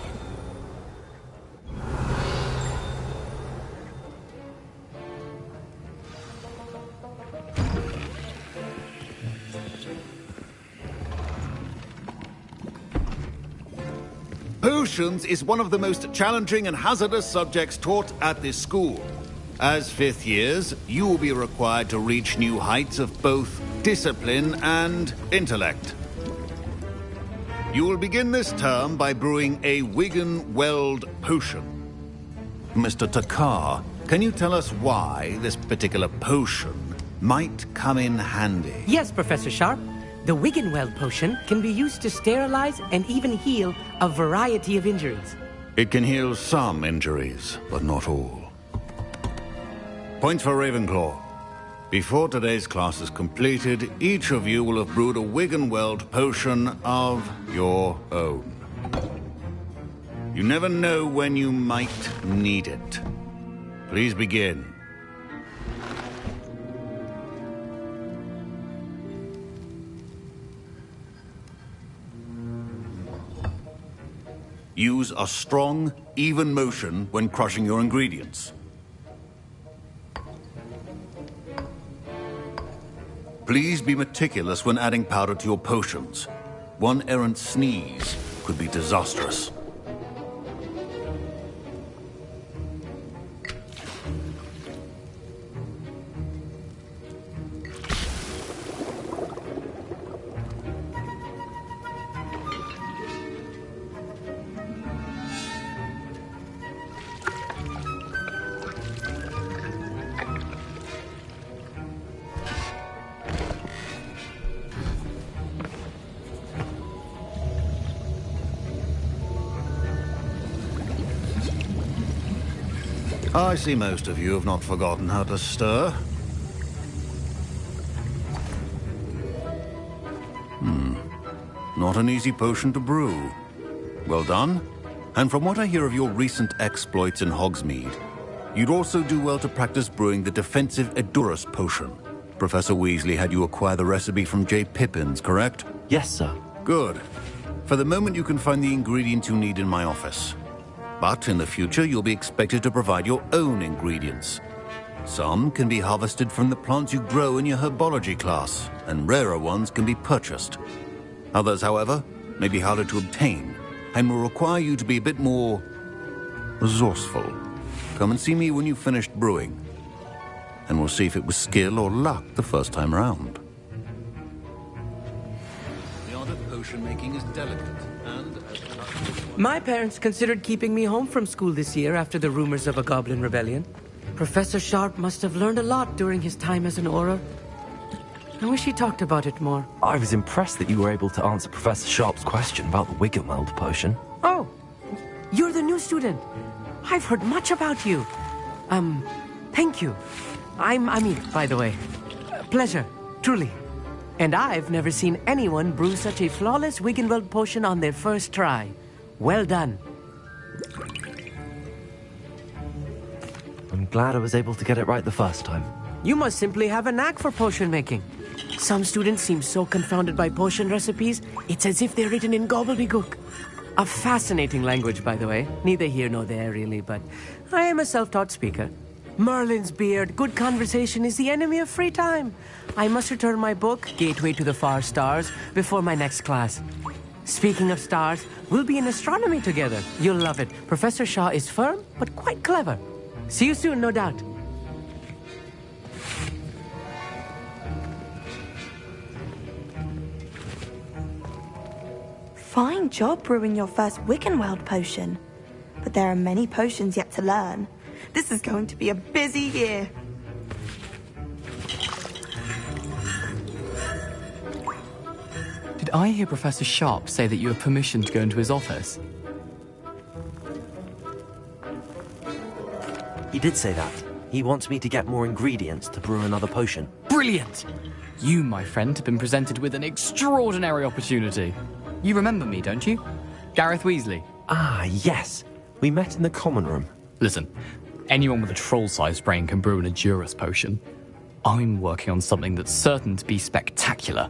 Potions is one of the most challenging and hazardous subjects taught at this school. As fifth years, you will be required to reach new heights of both discipline and intellect. You will begin this term by brewing a Wigan-Weld potion. Mr. Takar, can you tell us why this particular potion might come in handy? Yes, Professor Sharp. The Wigan-Weld potion can be used to sterilize and even heal a variety of injuries. It can heal some injuries, but not all. Points for Ravenclaw. Before today's class is completed, each of you will have brewed a Wiggenweld potion of your own. You never know when you might need it. Please begin. Use a strong, even motion when crushing your ingredients. Please be meticulous when adding powder to your potions. One errant sneeze could be disastrous. I see most of you have not forgotten how to stir. Not an easy potion to brew. Well done. And from what I hear of your recent exploits in Hogsmeade, you'd also do well to practice brewing the defensive Edurus potion. Professor Weasley had you acquire the recipe from J. Pippins, correct? Yes, sir. Good. For the moment, you can find the ingredients you need in my office. But in the future, you'll be expected to provide your own ingredients. Some can be harvested from the plants you grow in your herbology class, and rarer ones can be purchased. Others, however, may be harder to obtain, and will require you to be a bit more resourceful. Come and see me when you've finished brewing, and we'll see if it was skill or luck the first time round. The art of potion making is delicate, and My parents considered keeping me home from school this year after the rumors of a goblin rebellion. Professor Sharp must have learned a lot during his time as an Auror. I wish he talked about it more. I was impressed that you were able to answer Professor Sharp's question about the Wiggenweld potion. Oh, you're the new student. I've heard much about you. Thank you. I'm Amit, by the way. Pleasure, truly. And I've never seen anyone brew such a flawless Wiggenweld potion on their first try. Well done. I'm glad I was able to get it right the first time. You must simply have a knack for potion making. Some students seem so confounded by potion recipes, it's as if they're written in gobbledygook. A fascinating language, by the way. Neither here nor there, really, but I am a self-taught speaker. Merlin's beard, good conversation is the enemy of free time. I must return my book, Gateway to the Far Stars, before my next class. Speaking of stars, we'll be in astronomy together. You'll love it. Professor Shaw is firm, but quite clever. See you soon, no doubt. Fine job brewing your first Wiggenweld potion. But there are many potions yet to learn. This is going to be a busy year. Did I hear Professor Sharp say that you have permission to go into his office? He did say that. He wants me to get more ingredients to brew another potion. Brilliant! You, my friend, have been presented with an extraordinary opportunity. You remember me, don't you? Gareth Weasley. Ah, yes. We met in the common room. Listen, anyone with a troll-sized brain can brew an Edurus potion. I'm working on something that's certain to be spectacular.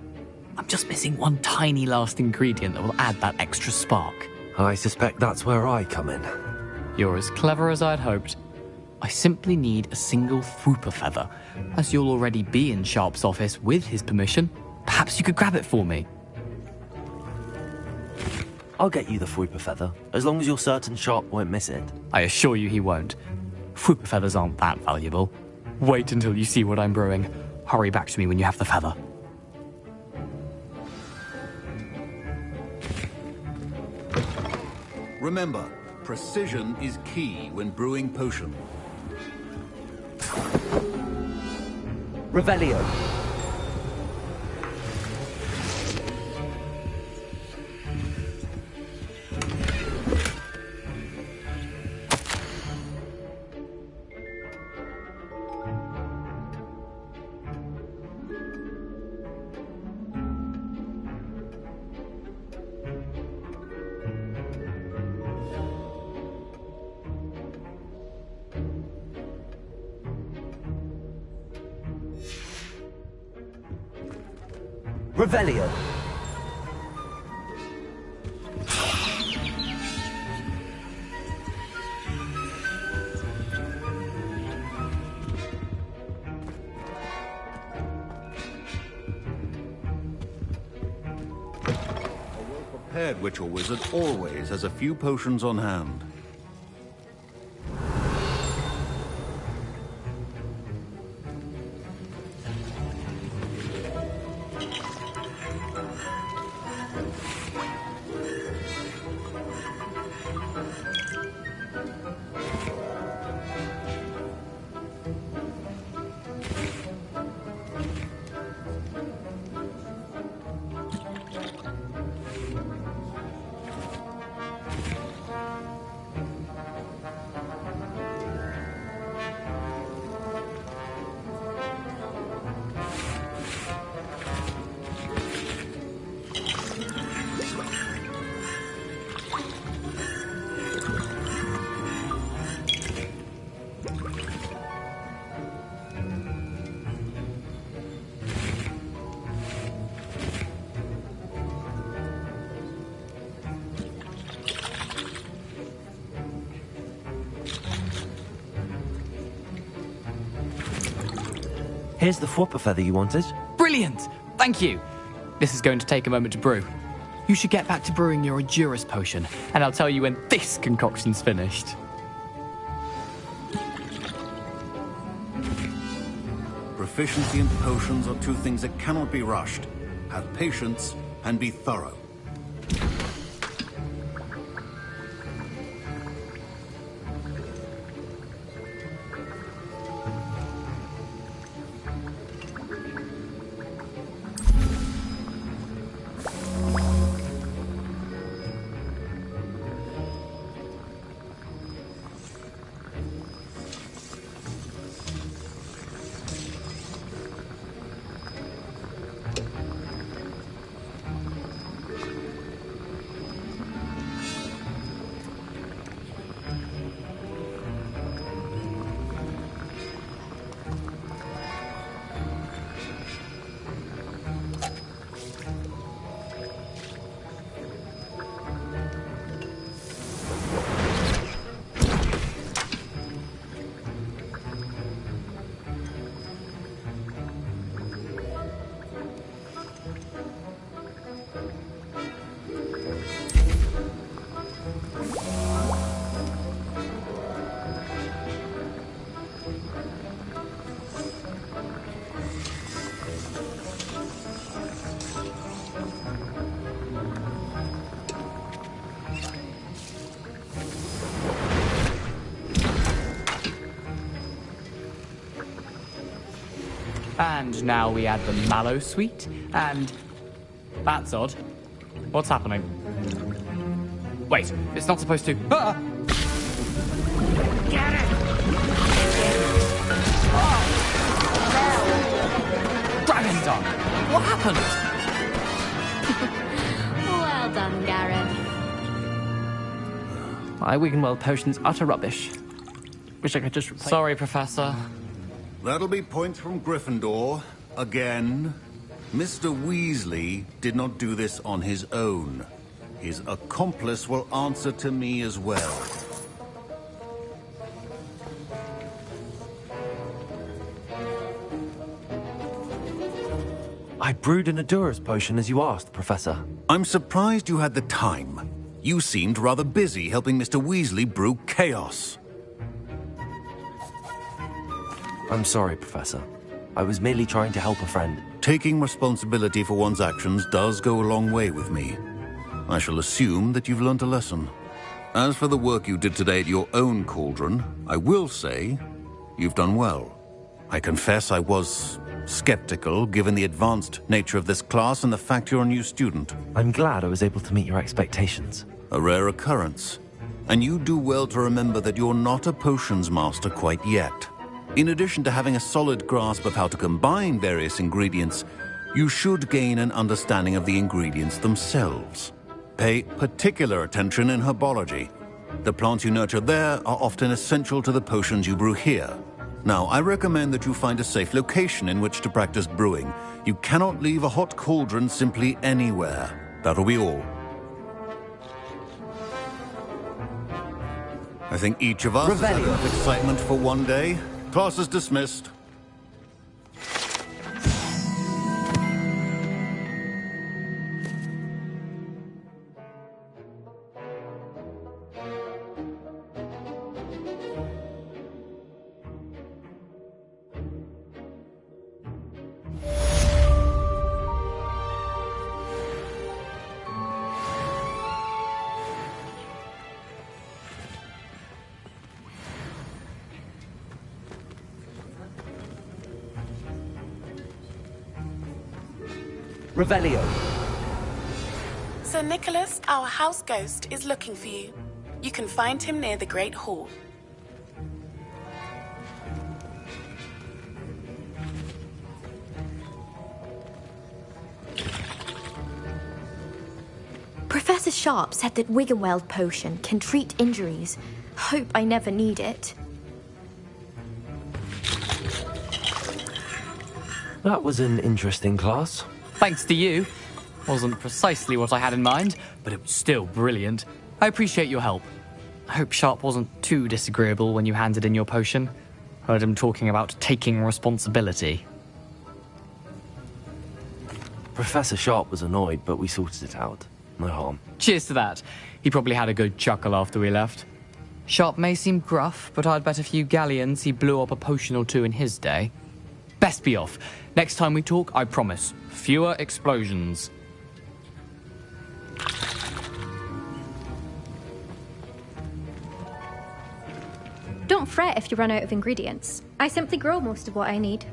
I'm just missing one tiny last ingredient that will add that extra spark. I suspect that's where I come in. You're as clever as I'd hoped. I simply need a single Fwooper feather. As you'll already be in Sharp's office with his permission, perhaps you could grab it for me. I'll get you the Fwooper feather, as long as you're certain Sharp won't miss it. I assure you he won't. Fwooper feathers aren't that valuable. Wait until you see what I'm brewing. Hurry back to me when you have the feather. Remember, precision is key when brewing potion. Revelio. Revelio. Prepared witch or wizard always has a few potions on hand. Here's the flopper feather you wanted. Brilliant! Thank you. This is going to take a moment to brew. You should get back to brewing your Adurus potion, and I'll tell you when this concoction's finished. Proficiency and potions are two things that cannot be rushed. Have patience and be thorough. And now we add the mallow sweet, and... That's odd. What's happening? Wait, it's not supposed to... Ah! Get it! Dragon Dog! What happened? Well done, Gareth. My Wiggenweld potion's utter rubbish. Wish I could just replace... Sorry, Professor. That'll be points from Gryffindor. Again. Mr. Weasley did not do this on his own. His accomplice will answer to me as well. I brewed an Adurus potion as you asked, Professor. I'm surprised you had the time. You seemed rather busy helping Mr. Weasley brew chaos. I'm sorry, Professor. I was merely trying to help a friend. Taking responsibility for one's actions does go a long way with me. I shall assume that you've learnt a lesson. As for the work you did today at your own cauldron, I will say you've done well. I confess I was skeptical, given the advanced nature of this class and the fact you're a new student. I'm glad I was able to meet your expectations. A rare occurrence. And you do well to remember that you're not a potions master quite yet. In addition to having a solid grasp of how to combine various ingredients, you should gain an understanding of the ingredients themselves. Pay particular attention in herbology. The plants you nurture there are often essential to the potions you brew here. Now, I recommend that you find a safe location in which to practice brewing. You cannot leave a hot cauldron simply anywhere. That'll be all. I think each of us has had enough excitement for one day. Class is dismissed. Revelio. Sir Nicholas, our house ghost, is looking for you. You can find him near the Great Hall. Professor Sharp said that Wiggenweld potion can treat injuries. Hope I never need it. That was an interesting class. Thanks to you. Wasn't precisely what I had in mind, but it was still brilliant. I appreciate your help. I hope Sharp wasn't too disagreeable when you handed in your potion. Heard him talking about taking responsibility. Professor Sharp was annoyed, but we sorted it out. No harm. Cheers to that. He probably had a good chuckle after we left. Sharp may seem gruff, but I'd bet a few galleons he blew up a potion or two in his day. Best be off. Next time we talk, I promise, fewer explosions. Don't fret if you run out of ingredients. I simply grow most of what I need.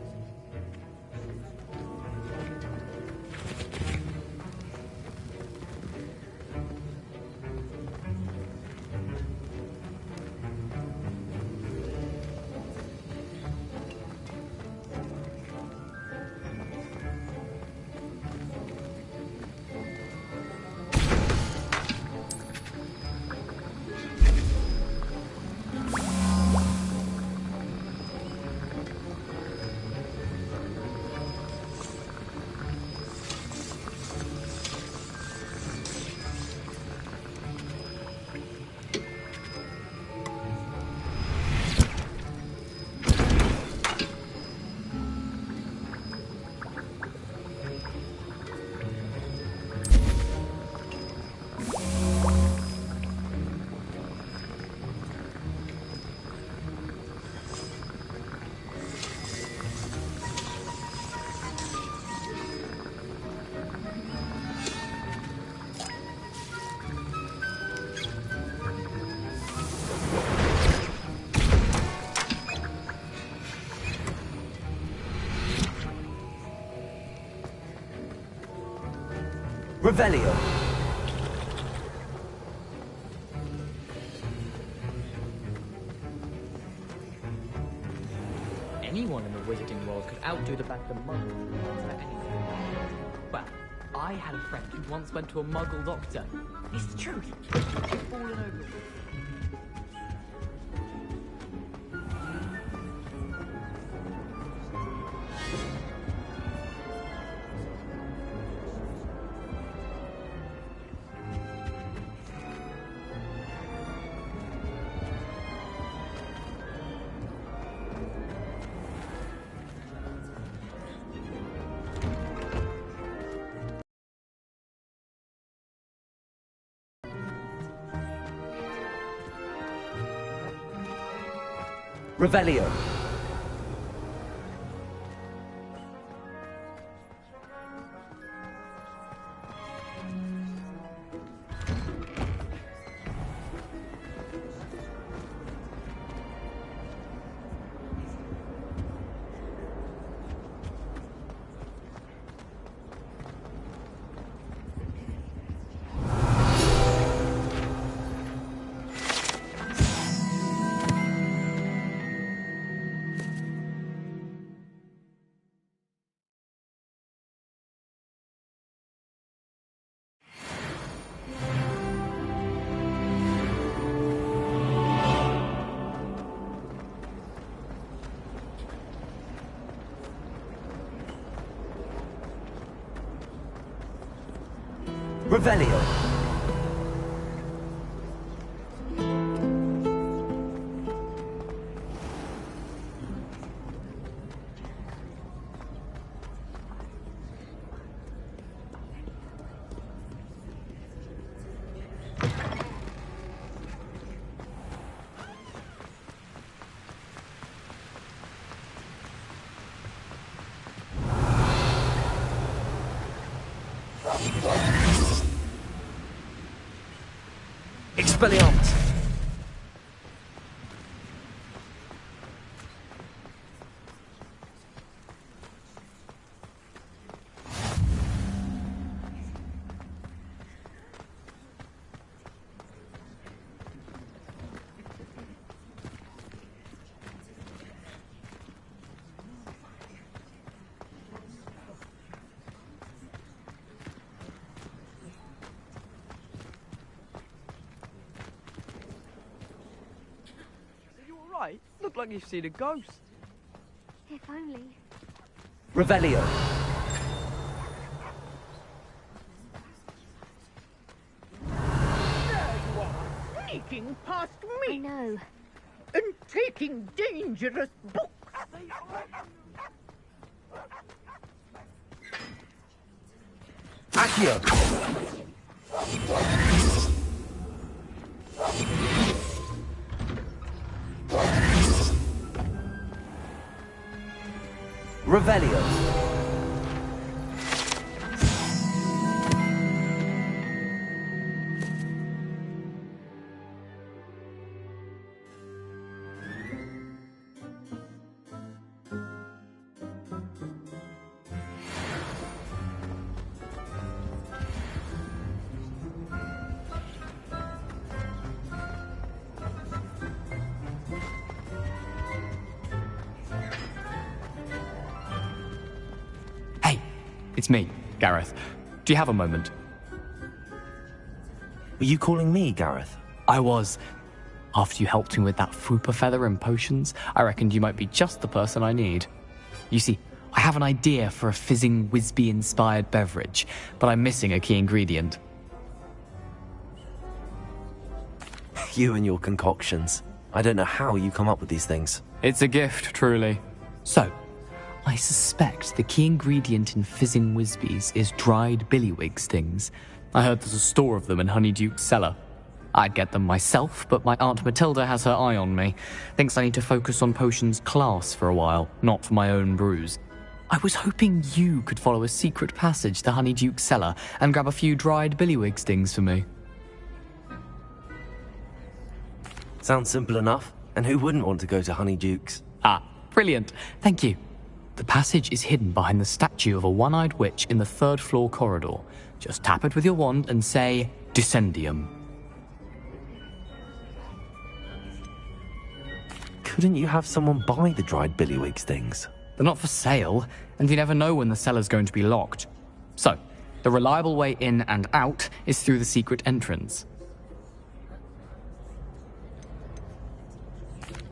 Revelio. Anyone in the wizarding world could outdo the best of muggles at anything. Well, I had a friend who once went to a muggle doctor. It's the truth. He'd fallen over. Revelio. Revelio. Expelliarmus. Right, look like you've seen a ghost. If only. Revelio. Sneaking past me. I know. And taking dangerous books. Accio. Revelio. It's me, Gareth. Do you have a moment? Were you calling me, Gareth? I was. After you helped me with that Fupa feather and potions, I reckoned you might be just the person I need. You see, I have an idea for a fizzing Whizbee-inspired beverage, but I'm missing a key ingredient. You and your concoctions. I don't know how you come up with these things. It's a gift, truly. So, I suspect the key ingredient in fizzing Whizbees is dried billywig stings. I heard there's a store of them in Honeyduke's cellar. I'd get them myself, but my Aunt Matilda has her eye on me. Thinks I need to focus on potions class for a while, not for my own brews. I was hoping you could follow a secret passage to Honeyduke's cellar and grab a few dried billywig stings for me. Sounds simple enough. And who wouldn't want to go to Honeyduke's? Ah, brilliant. Thank you. The passage is hidden behind the statue of a one-eyed witch in the third-floor corridor. Just tap it with your wand and say, Descendium. Couldn't you have someone buy the dried billywig stings? They're not for sale, and you never know when the cellar's going to be locked. So, the reliable way in and out is through the secret entrance.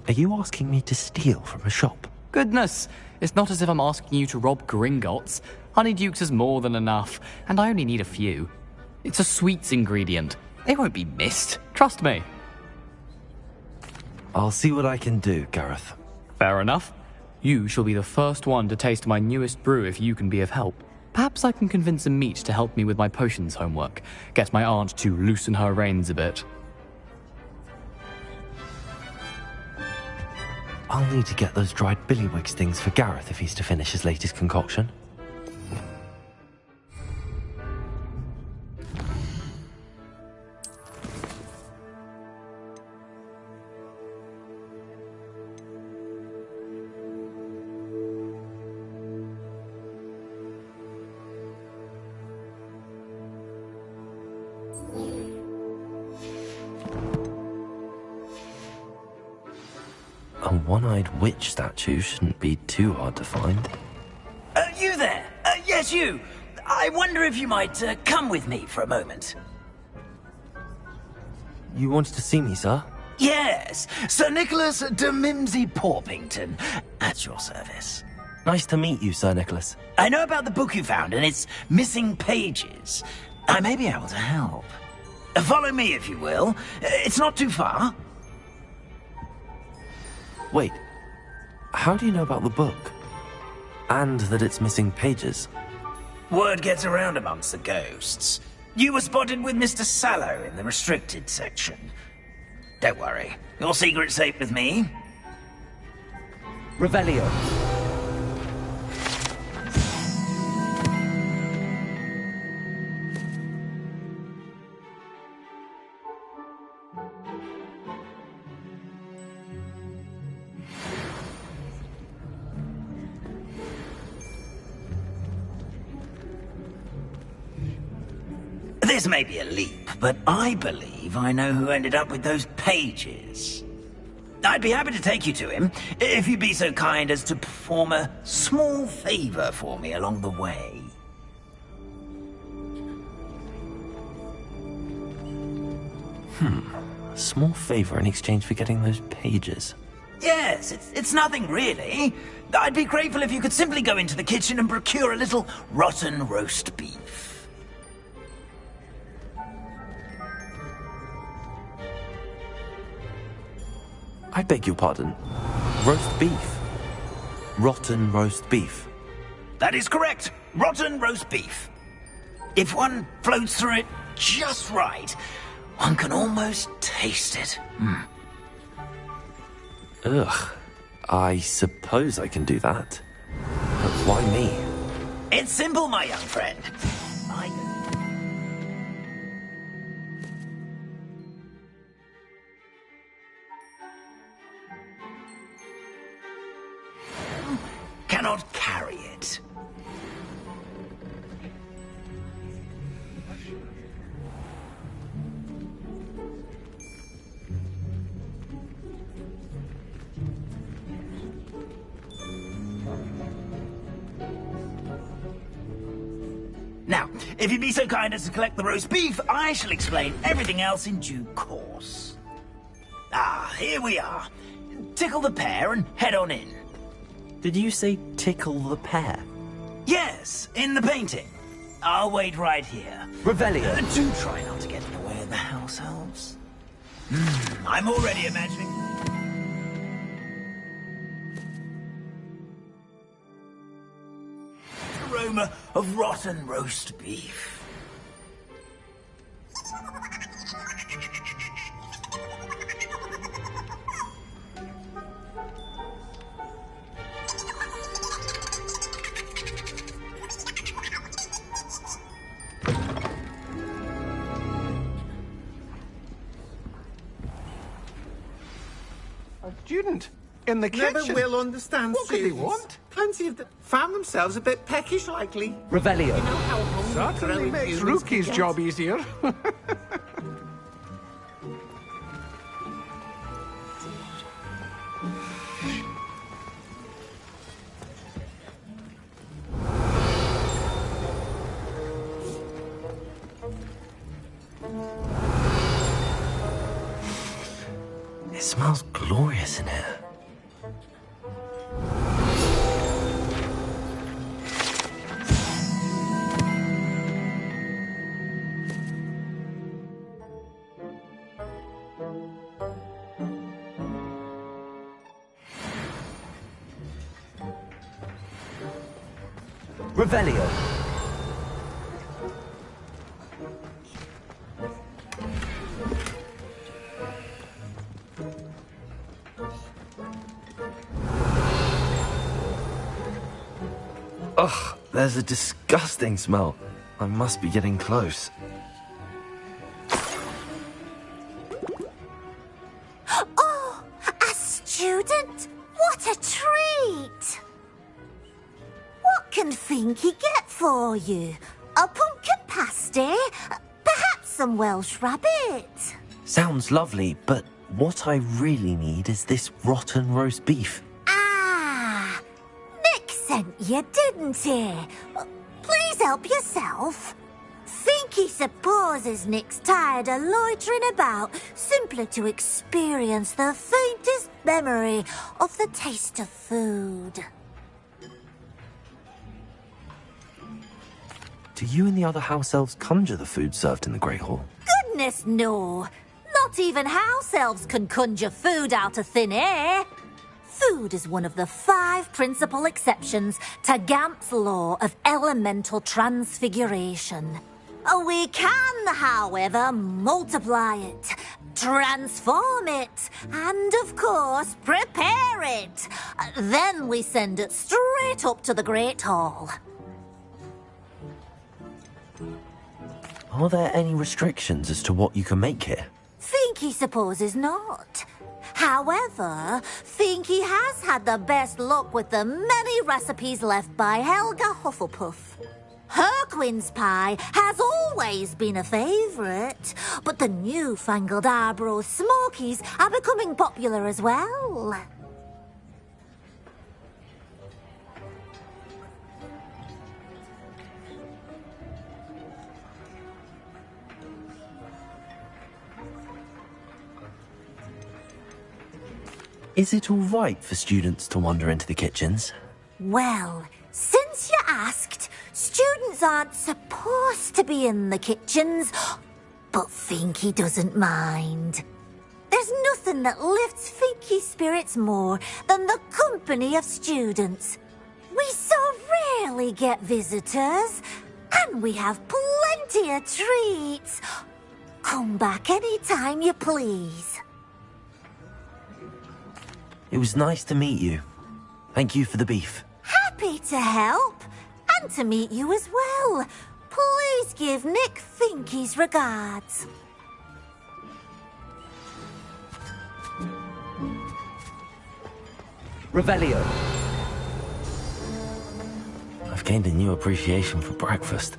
Are you asking me to steal from a shop? Goodness, it's not as if I'm asking you to rob Gringotts. Honeyduke's is more than enough, and I only need a few. It's a sweets ingredient. They won't be missed, trust me. I'll see what I can do, Gareth. Fair enough. You shall be the first one to taste my newest brew if you can be of help. Perhaps I can convince a meat to help me with my potions homework. Get my aunt to loosen her reins a bit. I'll need to get those dried billywig stings for Gareth if he's to finish his latest concoction. A one-eyed witch statue shouldn't be too hard to find. You there? Yes, you. I wonder if you might come with me for a moment. You wanted to see me, sir? Yes, Sir Nicholas de Mimsy Porpington, at your service. Nice to meet you, Sir Nicholas. I know about the book you found and its missing pages. I may be able to help. Follow me, if you will. It's not too far. Wait, how do you know about the book? And that it's missing pages? Word gets around amongst the ghosts. You were spotted with Mr. Sallow in the restricted section. Don't worry, your secret's safe with me. Revelio. This may be a leap, but I believe I know who ended up with those pages. I'd be happy to take you to him, if you'd be so kind as to perform a small favor for me along the way. A small favor in exchange for getting those pages. Yes, it's nothing really. I'd be grateful if you could simply go into the kitchen and procure a little rotten roast beef. I beg your pardon. Roast beef. Rotten roast beef. That is correct. Rotten roast beef. If one floats through it just right, one can almost taste it. Ugh. I suppose I can do that. But why me? It's simple, my young friend. I cannot carry it. Now, if you'd be so kind as to collect the roast beef, I shall explain everything else in due course. Ah, here we are. Tickle the pear and head on in. Did you say tickle the pear? Yes, in the painting. I'll wait right here. Revelio. Do try not to get in the way of the house elves. I'm already imagining... the aroma of rotten roast beef. A student in the kitchen. Never will understand. What could they students. want? Plenty of them found themselves a bit peckish, likely. Revelio. You know how hungry Certainly growing makes humans Rookie's can get. job easier. It smells glorious in here. Revelio. Ugh, there's a disgusting smell. I must be getting close. Oh, a student? What a treat! What can Finky get for you? A pumpkin pasty? Perhaps some Welsh rabbit? Sounds lovely, but what I really need is this rotten roast beef. Ah, Nick sent you, didn't he? Please help yourself. Finky supposes Nick's tired of loitering about simply to experience the faintest memory of the taste of food. Do you and the other house elves conjure the food served in the Great Hall? Goodness, no. Not even house elves can conjure food out of thin air. Food is one of the 5 principal exceptions to Gamp's law of elemental transfiguration. We can, however, multiply it, transform it, and, of course, prepare it. Then we send it straight up to the Great Hall. Are there any restrictions as to what you can make here? Finky supposes not. However, Finky has had the best luck with the many recipes left by Helga Hufflepuff. Her quince pie has always been a favourite, but the newfangled Arbroath Smokies are becoming popular as well. Is it all right for students to wander into the kitchens? Well, since you asked, students aren't supposed to be in the kitchens, but Finky doesn't mind. There's nothing that lifts Finky's spirits more than the company of students. We so rarely get visitors, and we have plenty of treats. Come back any time you please. It was nice to meet you. Thank you for the beef. Happy to help, and to meet you as well. Please give Nick Finky's regards. Revelio. I've gained a new appreciation for breakfast.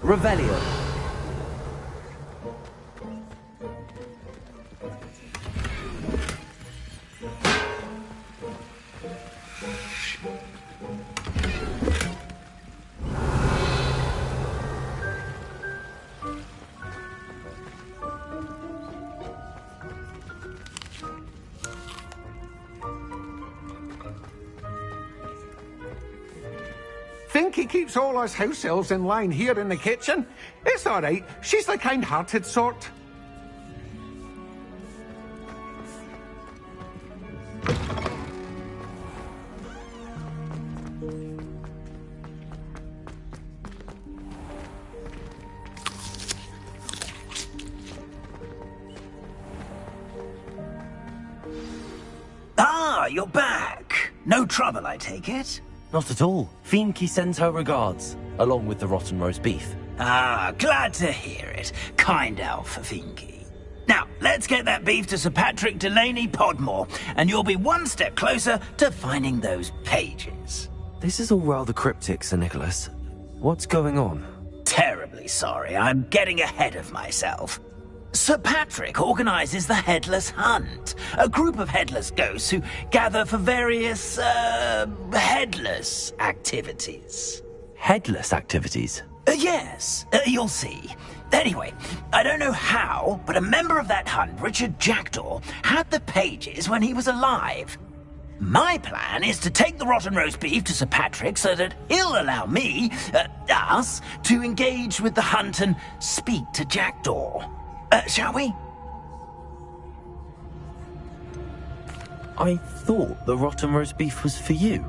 Revelio. Finky keeps all us house elves in line here in the kitchen. It's all right. She's the kind-hearted sort. Ah, you're back. No trouble, I take it? Not at all. Finky sends her regards, along with the rotten roast beef. Ah, glad to hear it. Kind elf, Finky. Now, let's get that beef to Sir Patrick Delaney Podmore, and you'll be one step closer to finding those pages. This is all rather cryptic, Sir Nicholas. What's going on? Terribly sorry, I'm getting ahead of myself. Sir Patrick organises the Headless Hunt, a group of headless ghosts who gather for various, headless activities. Headless activities? Yes, you'll see. Anyway, I don't know how, but a member of that hunt, Richard Jackdaw, had the pages when he was alive. My plan is to take the rotten roast beef to Sir Patrick so that he'll allow me, us, to engage with the hunt and speak to Jackdaw. Shall we? I thought the rotten roast beef was for you.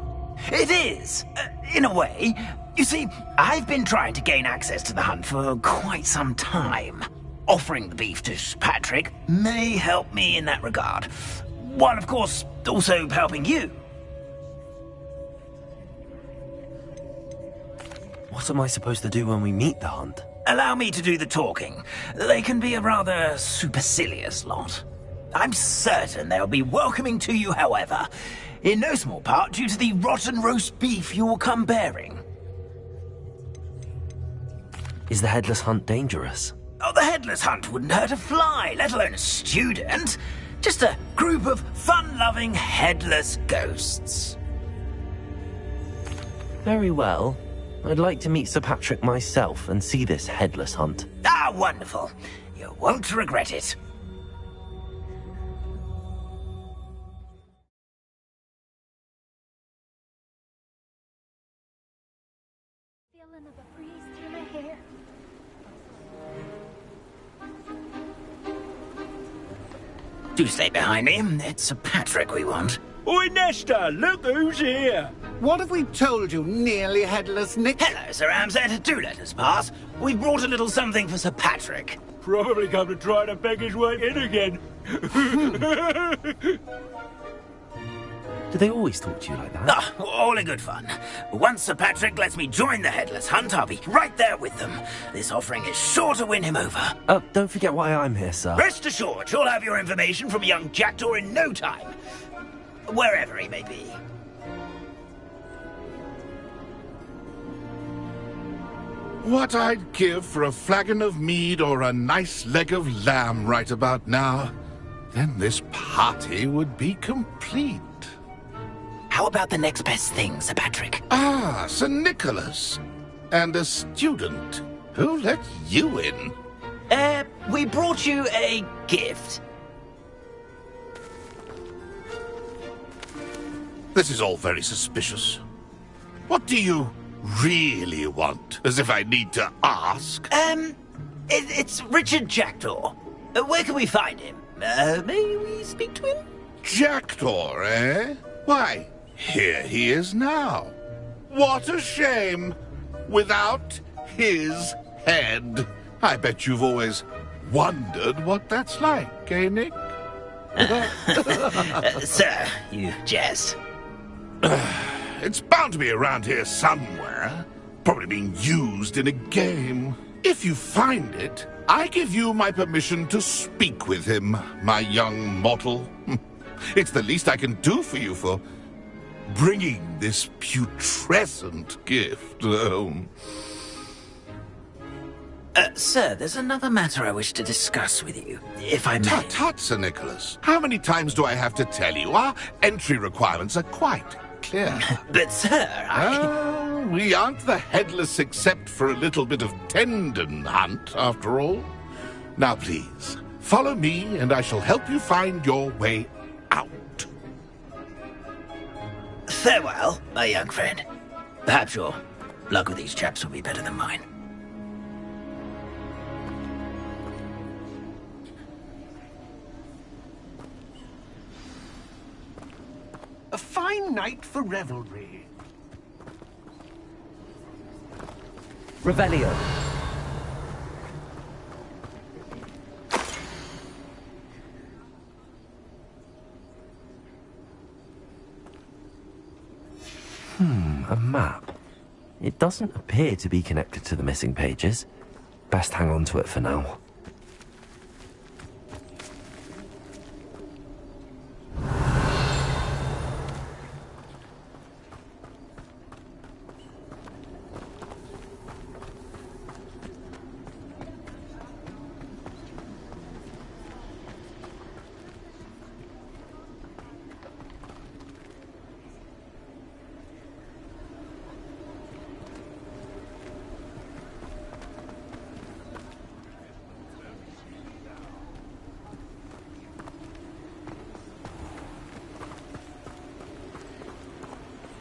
It is, in a way. You see, I've been trying to gain access to the hunt for quite some time. Offering the beef to Sir Patrick may help me in that regard. While, of course, also helping you. What am I supposed to do when we meet the hunt? Allow me to do the talking. They can be a rather supercilious lot. I'm certain they'll be welcoming to you, however, in no small part due to the rotten roast beef you will come bearing. Is the Headless Hunt dangerous? Oh, the headless hunt wouldn't hurt a fly, let alone a student. Just a group of fun-loving headless ghosts. Very well. I'd like to meet Sir Patrick myself and see this headless hunt. Ah, wonderful. You won't regret it. Feeling of a breeze through my hair. Do stay behind me. It's Sir Patrick we want. Oi, Nesta, look who's here. What have we told you, nearly headless Nick? Hello, Sir Ramsay. Do let us pass. We've brought a little something for Sir Patrick. Probably come to try to beg his way in again. Do they always talk to you like that? Ah, all in good fun. Once Sir Patrick lets me join the headless hunt, I'll be right there with them. This offering is sure to win him over. Oh, don't forget why I'm here, sir. Rest assured, you'll have your information from young Jackdaw in no time. Wherever he may be. What I'd give for a flagon of mead or a nice leg of lamb right about now. Then this party would be complete. How about the next best thing, Sir Patrick? Ah, Sir Nicholas. And a student. Who let you in? We brought you a gift. This is all very suspicious. What do you really want? As if I need to ask. It's Richard Jackdaw. Where can we find him? May we speak to him? Jackdaw, eh? Why, here he is now. What a shame. Without his head. I bet you've always wondered what that's like, eh, Nick? Sir, you jest. It's bound to be around here somewhere. Probably being used in a game. If you find it, I give you my permission to speak with him, my young mortal. It's the least I can do for you for bringing this putrescent gift home. Sir, there's another matter I wish to discuss with you, if I may. Tut, tut, Sir Nicholas. How many times do I have to tell you? Our entry requirements are quite clear. But, sir, we aren't the headless except for a little bit of tendon hunt, after all. Now, please, follow me, and I shall help you find your way out. Farewell, my young friend. Perhaps your luck with these chaps will be better than mine. A fine night for revelry. Revelio. A map. It doesn't appear to be connected to the missing pages. Best hang on to it for now.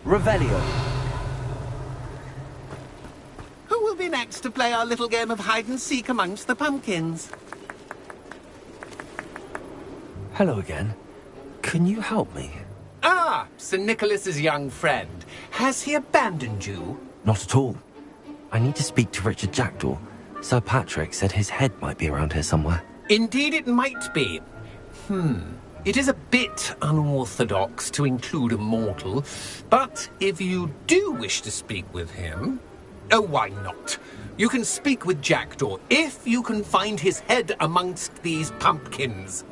Revelio. Who will be next to play our little game of hide-and-seek amongst the pumpkins? Hello again. Can you help me? Ah, Sir Nicholas's young friend. Has he abandoned you? Not at all. I need to speak to Richard Jackdaw. Sir Patrick said his head might be around here somewhere. Indeed it might be. It is a bit unorthodox to include a mortal, but if you do wish to speak with him... Oh, why not? You can speak with Jackdaw if you can find his head amongst these pumpkins.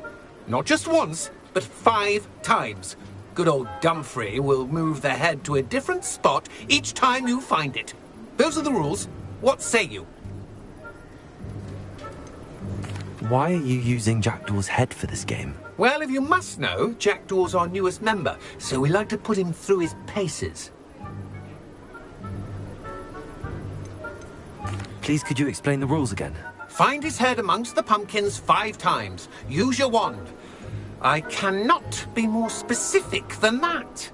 Not just once, but 5 times. Good old Dumfrey will move the head to a different spot each time you find it. Those are the rules. What say you? Why are you using Jackdaw's head for this game? Well, if you must know, Jackdaw's our newest member, so we like to put him through his paces. Please, could you explain the rules again? Find his head amongst the pumpkins 5 times. Use your wand. I cannot be more specific than that.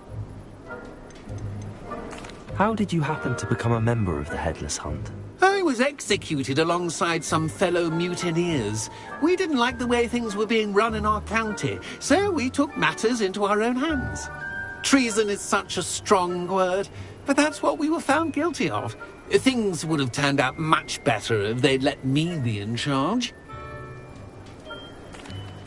How did you happen to become a member of the Headless Hunt? I was executed alongside some fellow mutineers. We didn't like the way things were being run in our county, so we took matters into our own hands. Treason is such a strong word, but that's what we were found guilty of. Things would have turned out much better if they'd let me be in charge.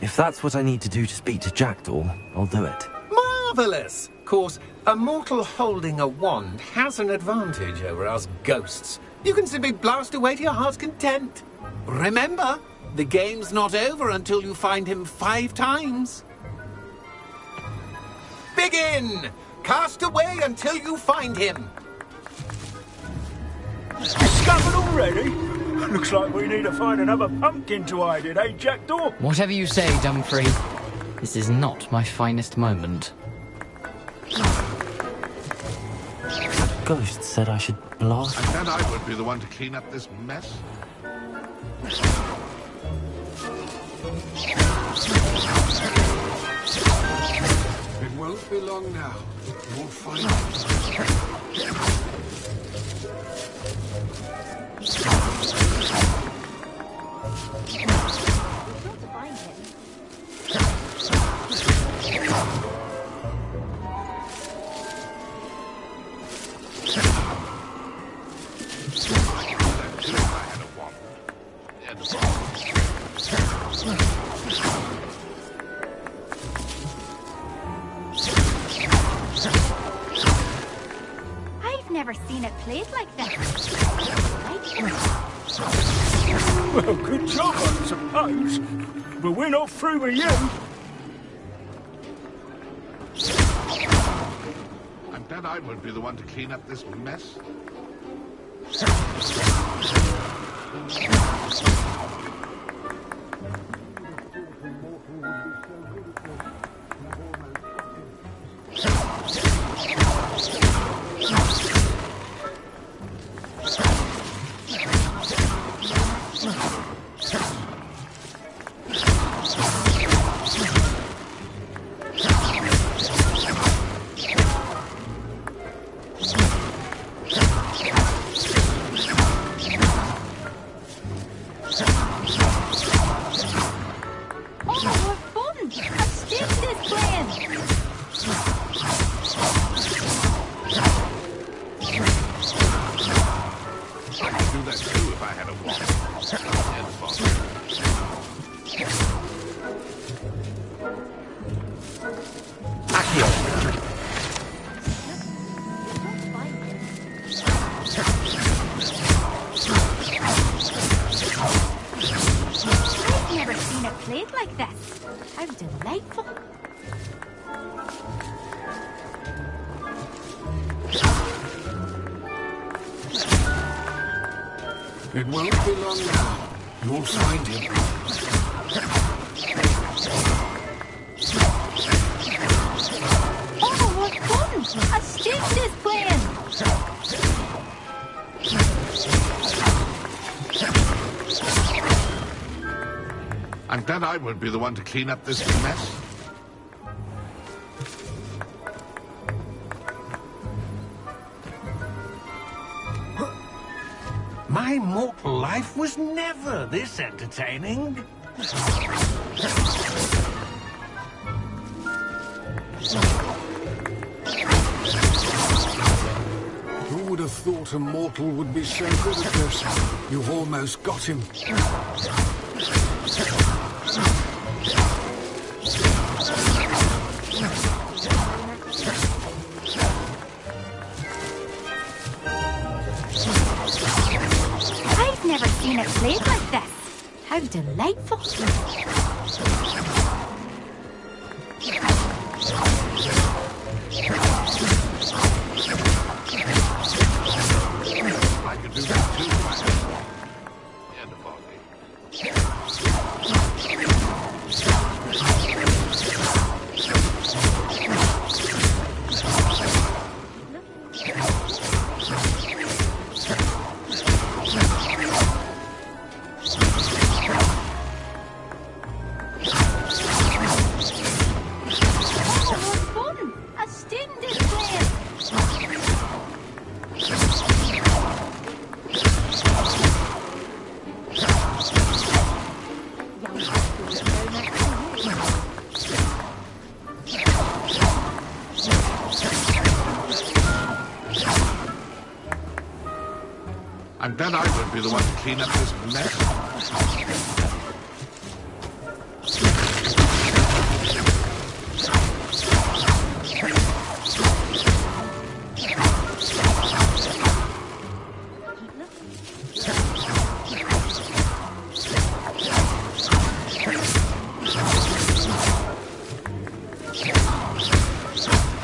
If that's what I need to do to speak to Jackdaw, I'll do it. Marvellous! Of course, a mortal holding a wand has an advantage over us ghosts. You can simply blast away to your heart's content. Remember, the game's not over until you find him 5 times. Begin! Cast away until you find him. Discovered already? Looks like we need to find another pumpkin to hide in, eh, Jackdaw? Whatever you say, Dumfrey. This is not my finest moment. Ghost said I should blast. And then I would be the one to clean up this mess. It won't be long now. You'll find it. I've never seen it played like that. Well, good job, I suppose. But we're not through with you. And then I would be the one to clean up this mess. I've never seen it played like this. How delightful. It won't be long now. You'll find him. Oh, what fun! A student is playing! And then I would be the one to clean up this mess. My mortal life was never this entertaining. Who would have thought a mortal would be so good at this? You've almost got him. I've never seen it played like this. How delightful. I could do that too. End of all game. I'm glad I won't be the one to clean up this mess.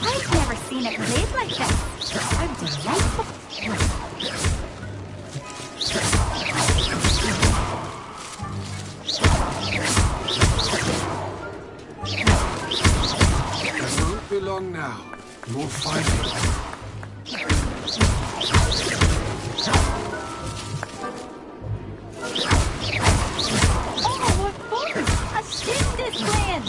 I've never seen it played like this. How delightful. It won't be long now. You'll find it. Oh, what fun! A sting displaying!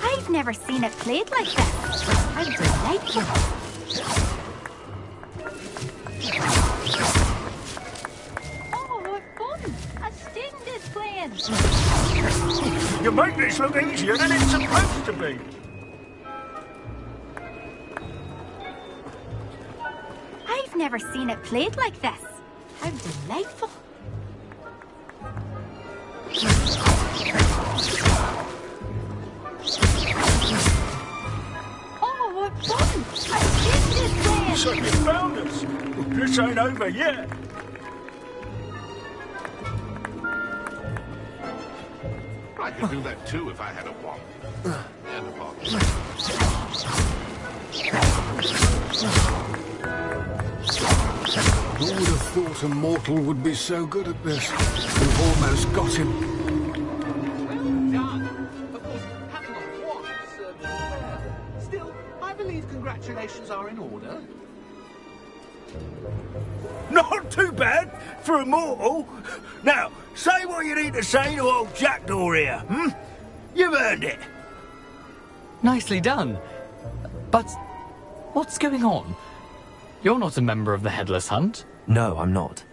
I've never seen it played like this. How delightful. Oh, what fun! A sting displaying! You make this look easier than it's supposed to be. I've never seen it played like this. How delightful. Oh, what fun! A sting displaying! So you found us. This ain't over yet. I could do that too if I had a wand. And a box. Who would have thought a mortal would be so good at this? We've almost got him. Of course, having a wand serves you well. Still, I believe congratulations are in order. Not too bad for a mortal. Now, say what you need to say to old Jackdaw here, hmm? You've earned it. Nicely done. But what's going on? You're not a member of the Headless Hunt. No, I'm not.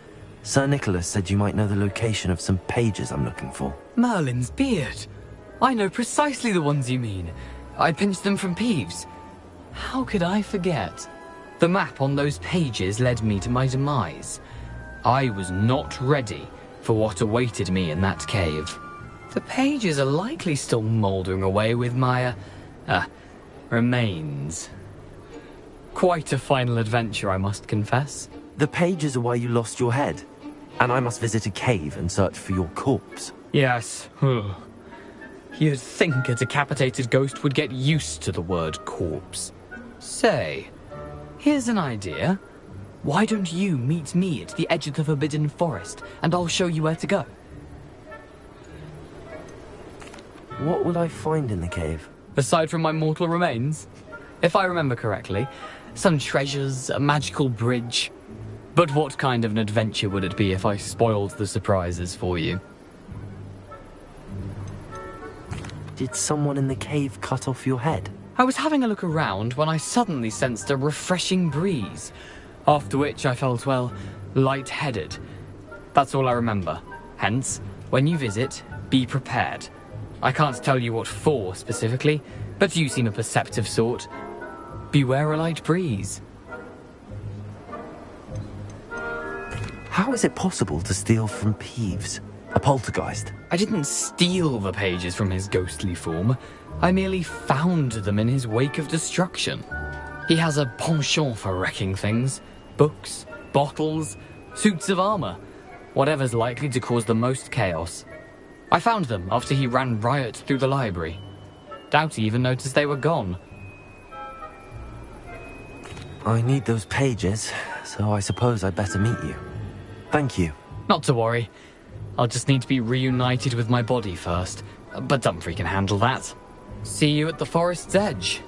Sir Nicholas said you might know the location of some pages I'm looking for. Merlin's beard. I know precisely the ones you mean. I pinched them from Peeves. How could I forget? The map on those pages led me to my demise. I was not ready for what awaited me in that cave. The pages are likely still mouldering away with my, remains. Quite a final adventure, I must confess. The pages are why you lost your head, and I must visit a cave and search for your corpse. Yes. You'd think a decapitated ghost would get used to the word corpse. Say, here's an idea. Why don't you meet me at the edge of the Forbidden Forest, and I'll show you where to go? What will I find in the cave? Aside from my mortal remains? If I remember correctly, some treasures, a magical bridge. But what kind of an adventure would it be if I spoiled the surprises for you? Did someone in the cave cut off your head? I was having a look around when I suddenly sensed a refreshing breeze, after which I felt, well, lightheaded. That's all I remember. Hence, when you visit, be prepared. I can't tell you what for specifically, but you seem a perceptive sort. Beware a light breeze. How is it possible to steal from Peeves? A poltergeist? I didn't steal the pages from his ghostly form. I merely found them in his wake of destruction. He has a penchant for wrecking things. Books, bottles, suits of armor. Whatever's likely to cause the most chaos. I found them after he ran riot through the library. Doubt he even noticed they were gone. I need those pages, so I suppose I'd better meet you. Thank you. Not to worry. I'll just need to be reunited with my body first. But Dumfries can handle that. See you at the forest's edge.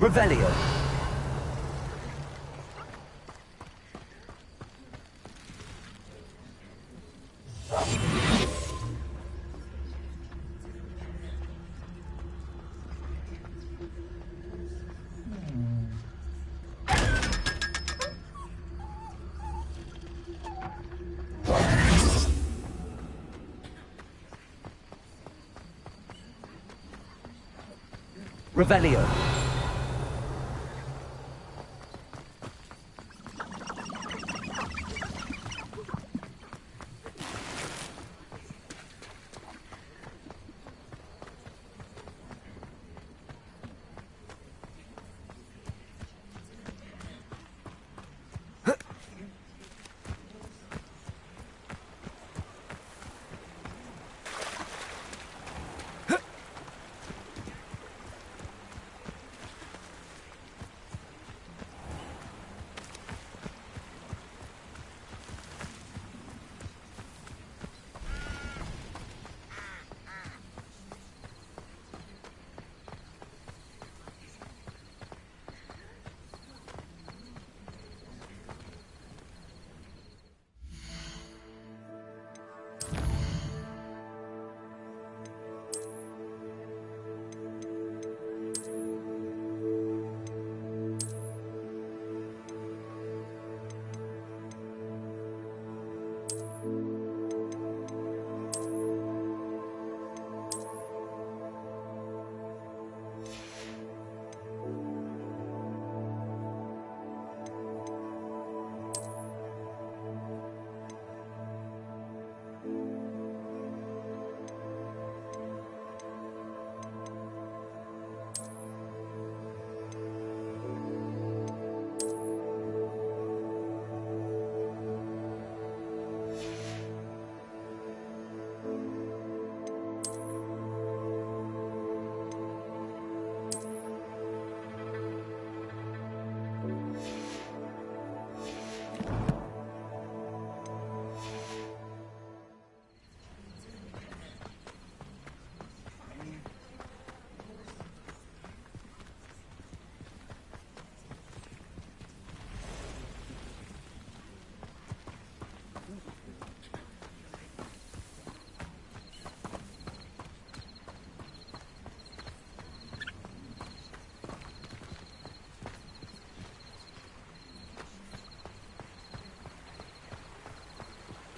Revelio. Revelio.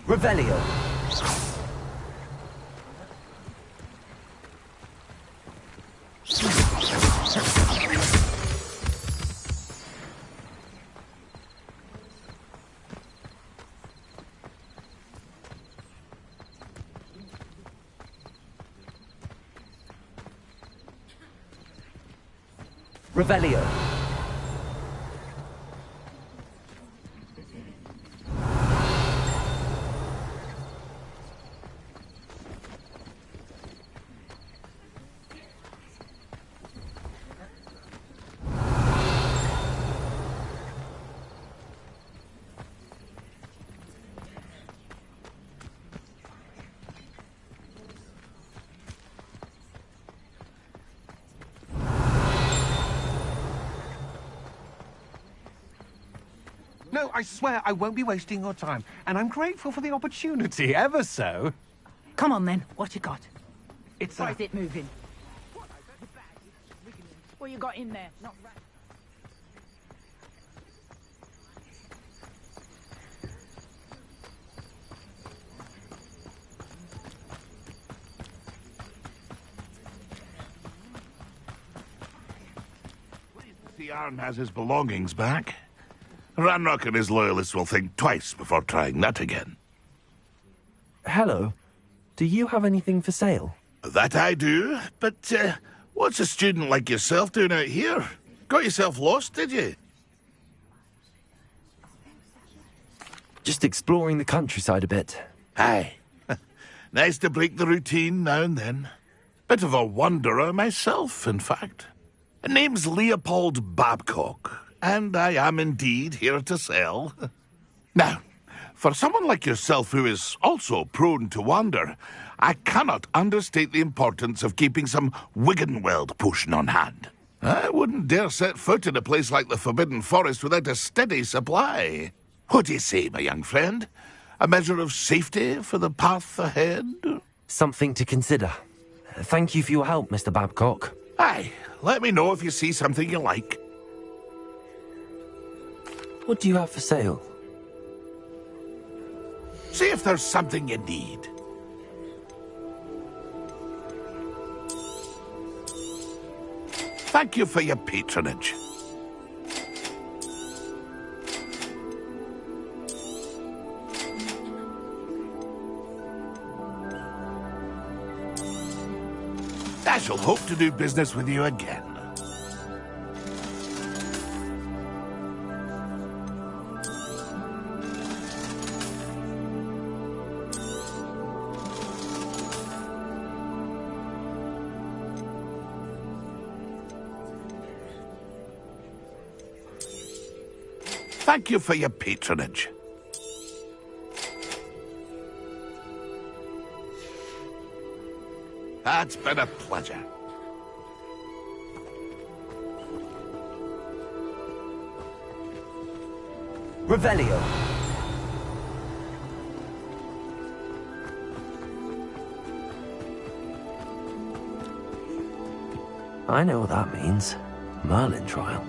Revelio. Revelio. No, I swear I won't be wasting your time, and I'm grateful for the opportunity, ever so. Come on then, what you got? It's Why is it moving? What you got in there? Not right. The Arn has his belongings back. Ranrock and his loyalists will think twice before trying that again. Hello. Do you have anything for sale? That I do, but what's a student like yourself doing out here? Got yourself lost, did you? Just exploring the countryside a bit. Aye. Nice to break the routine now and then. Bit of a wanderer myself, in fact. Name's Leopold Babcock, and I am indeed here to sell. Now, for someone like yourself who is also prone to wander, I cannot understate the importance of keeping some Wiggenweld potion on hand. I wouldn't dare set foot in a place like the Forbidden Forest without a steady supply. What do you say, my young friend? A measure of safety for the path ahead? Something to consider. Thank you for your help, Mr. Babcock. Aye, let me know if you see something you like. What do you have for sale? See if there's something you need. Thank you for your patronage. I shall hope to do business with you again. Thank you for your patronage. It's been a pleasure. Revelio. I know what that means. Merlin trial.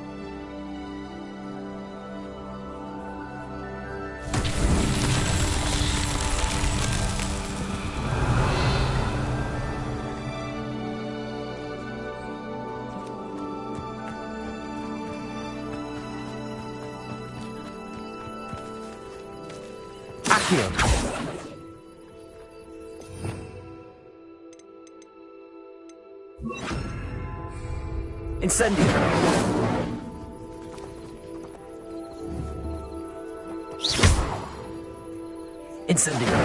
Incendio. Incendio.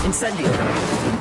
Incendio.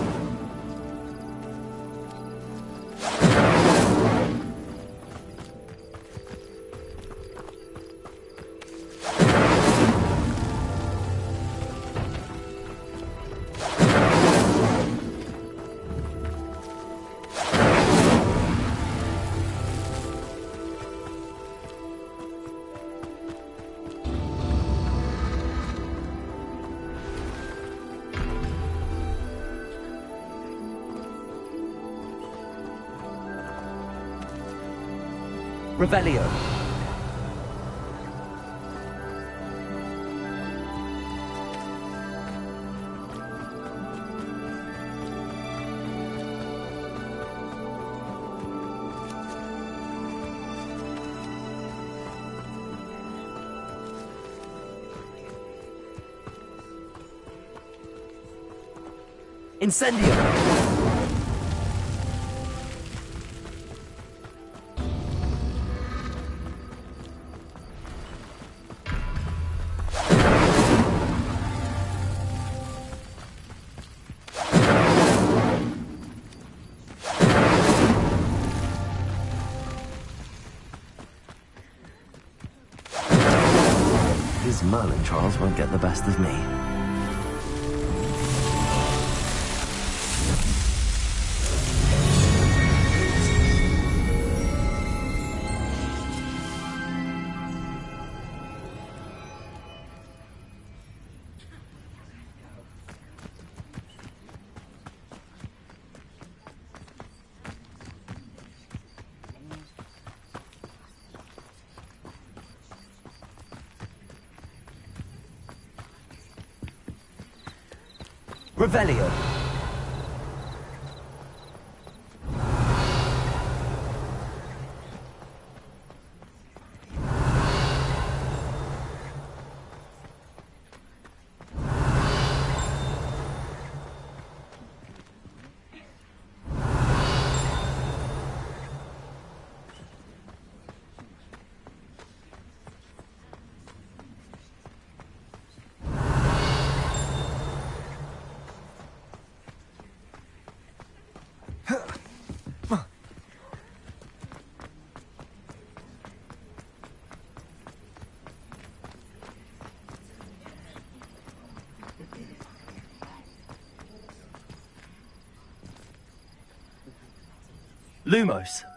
Revelio. Incendio. his Merlin trials won't get the best of me. Revelio. Lumos.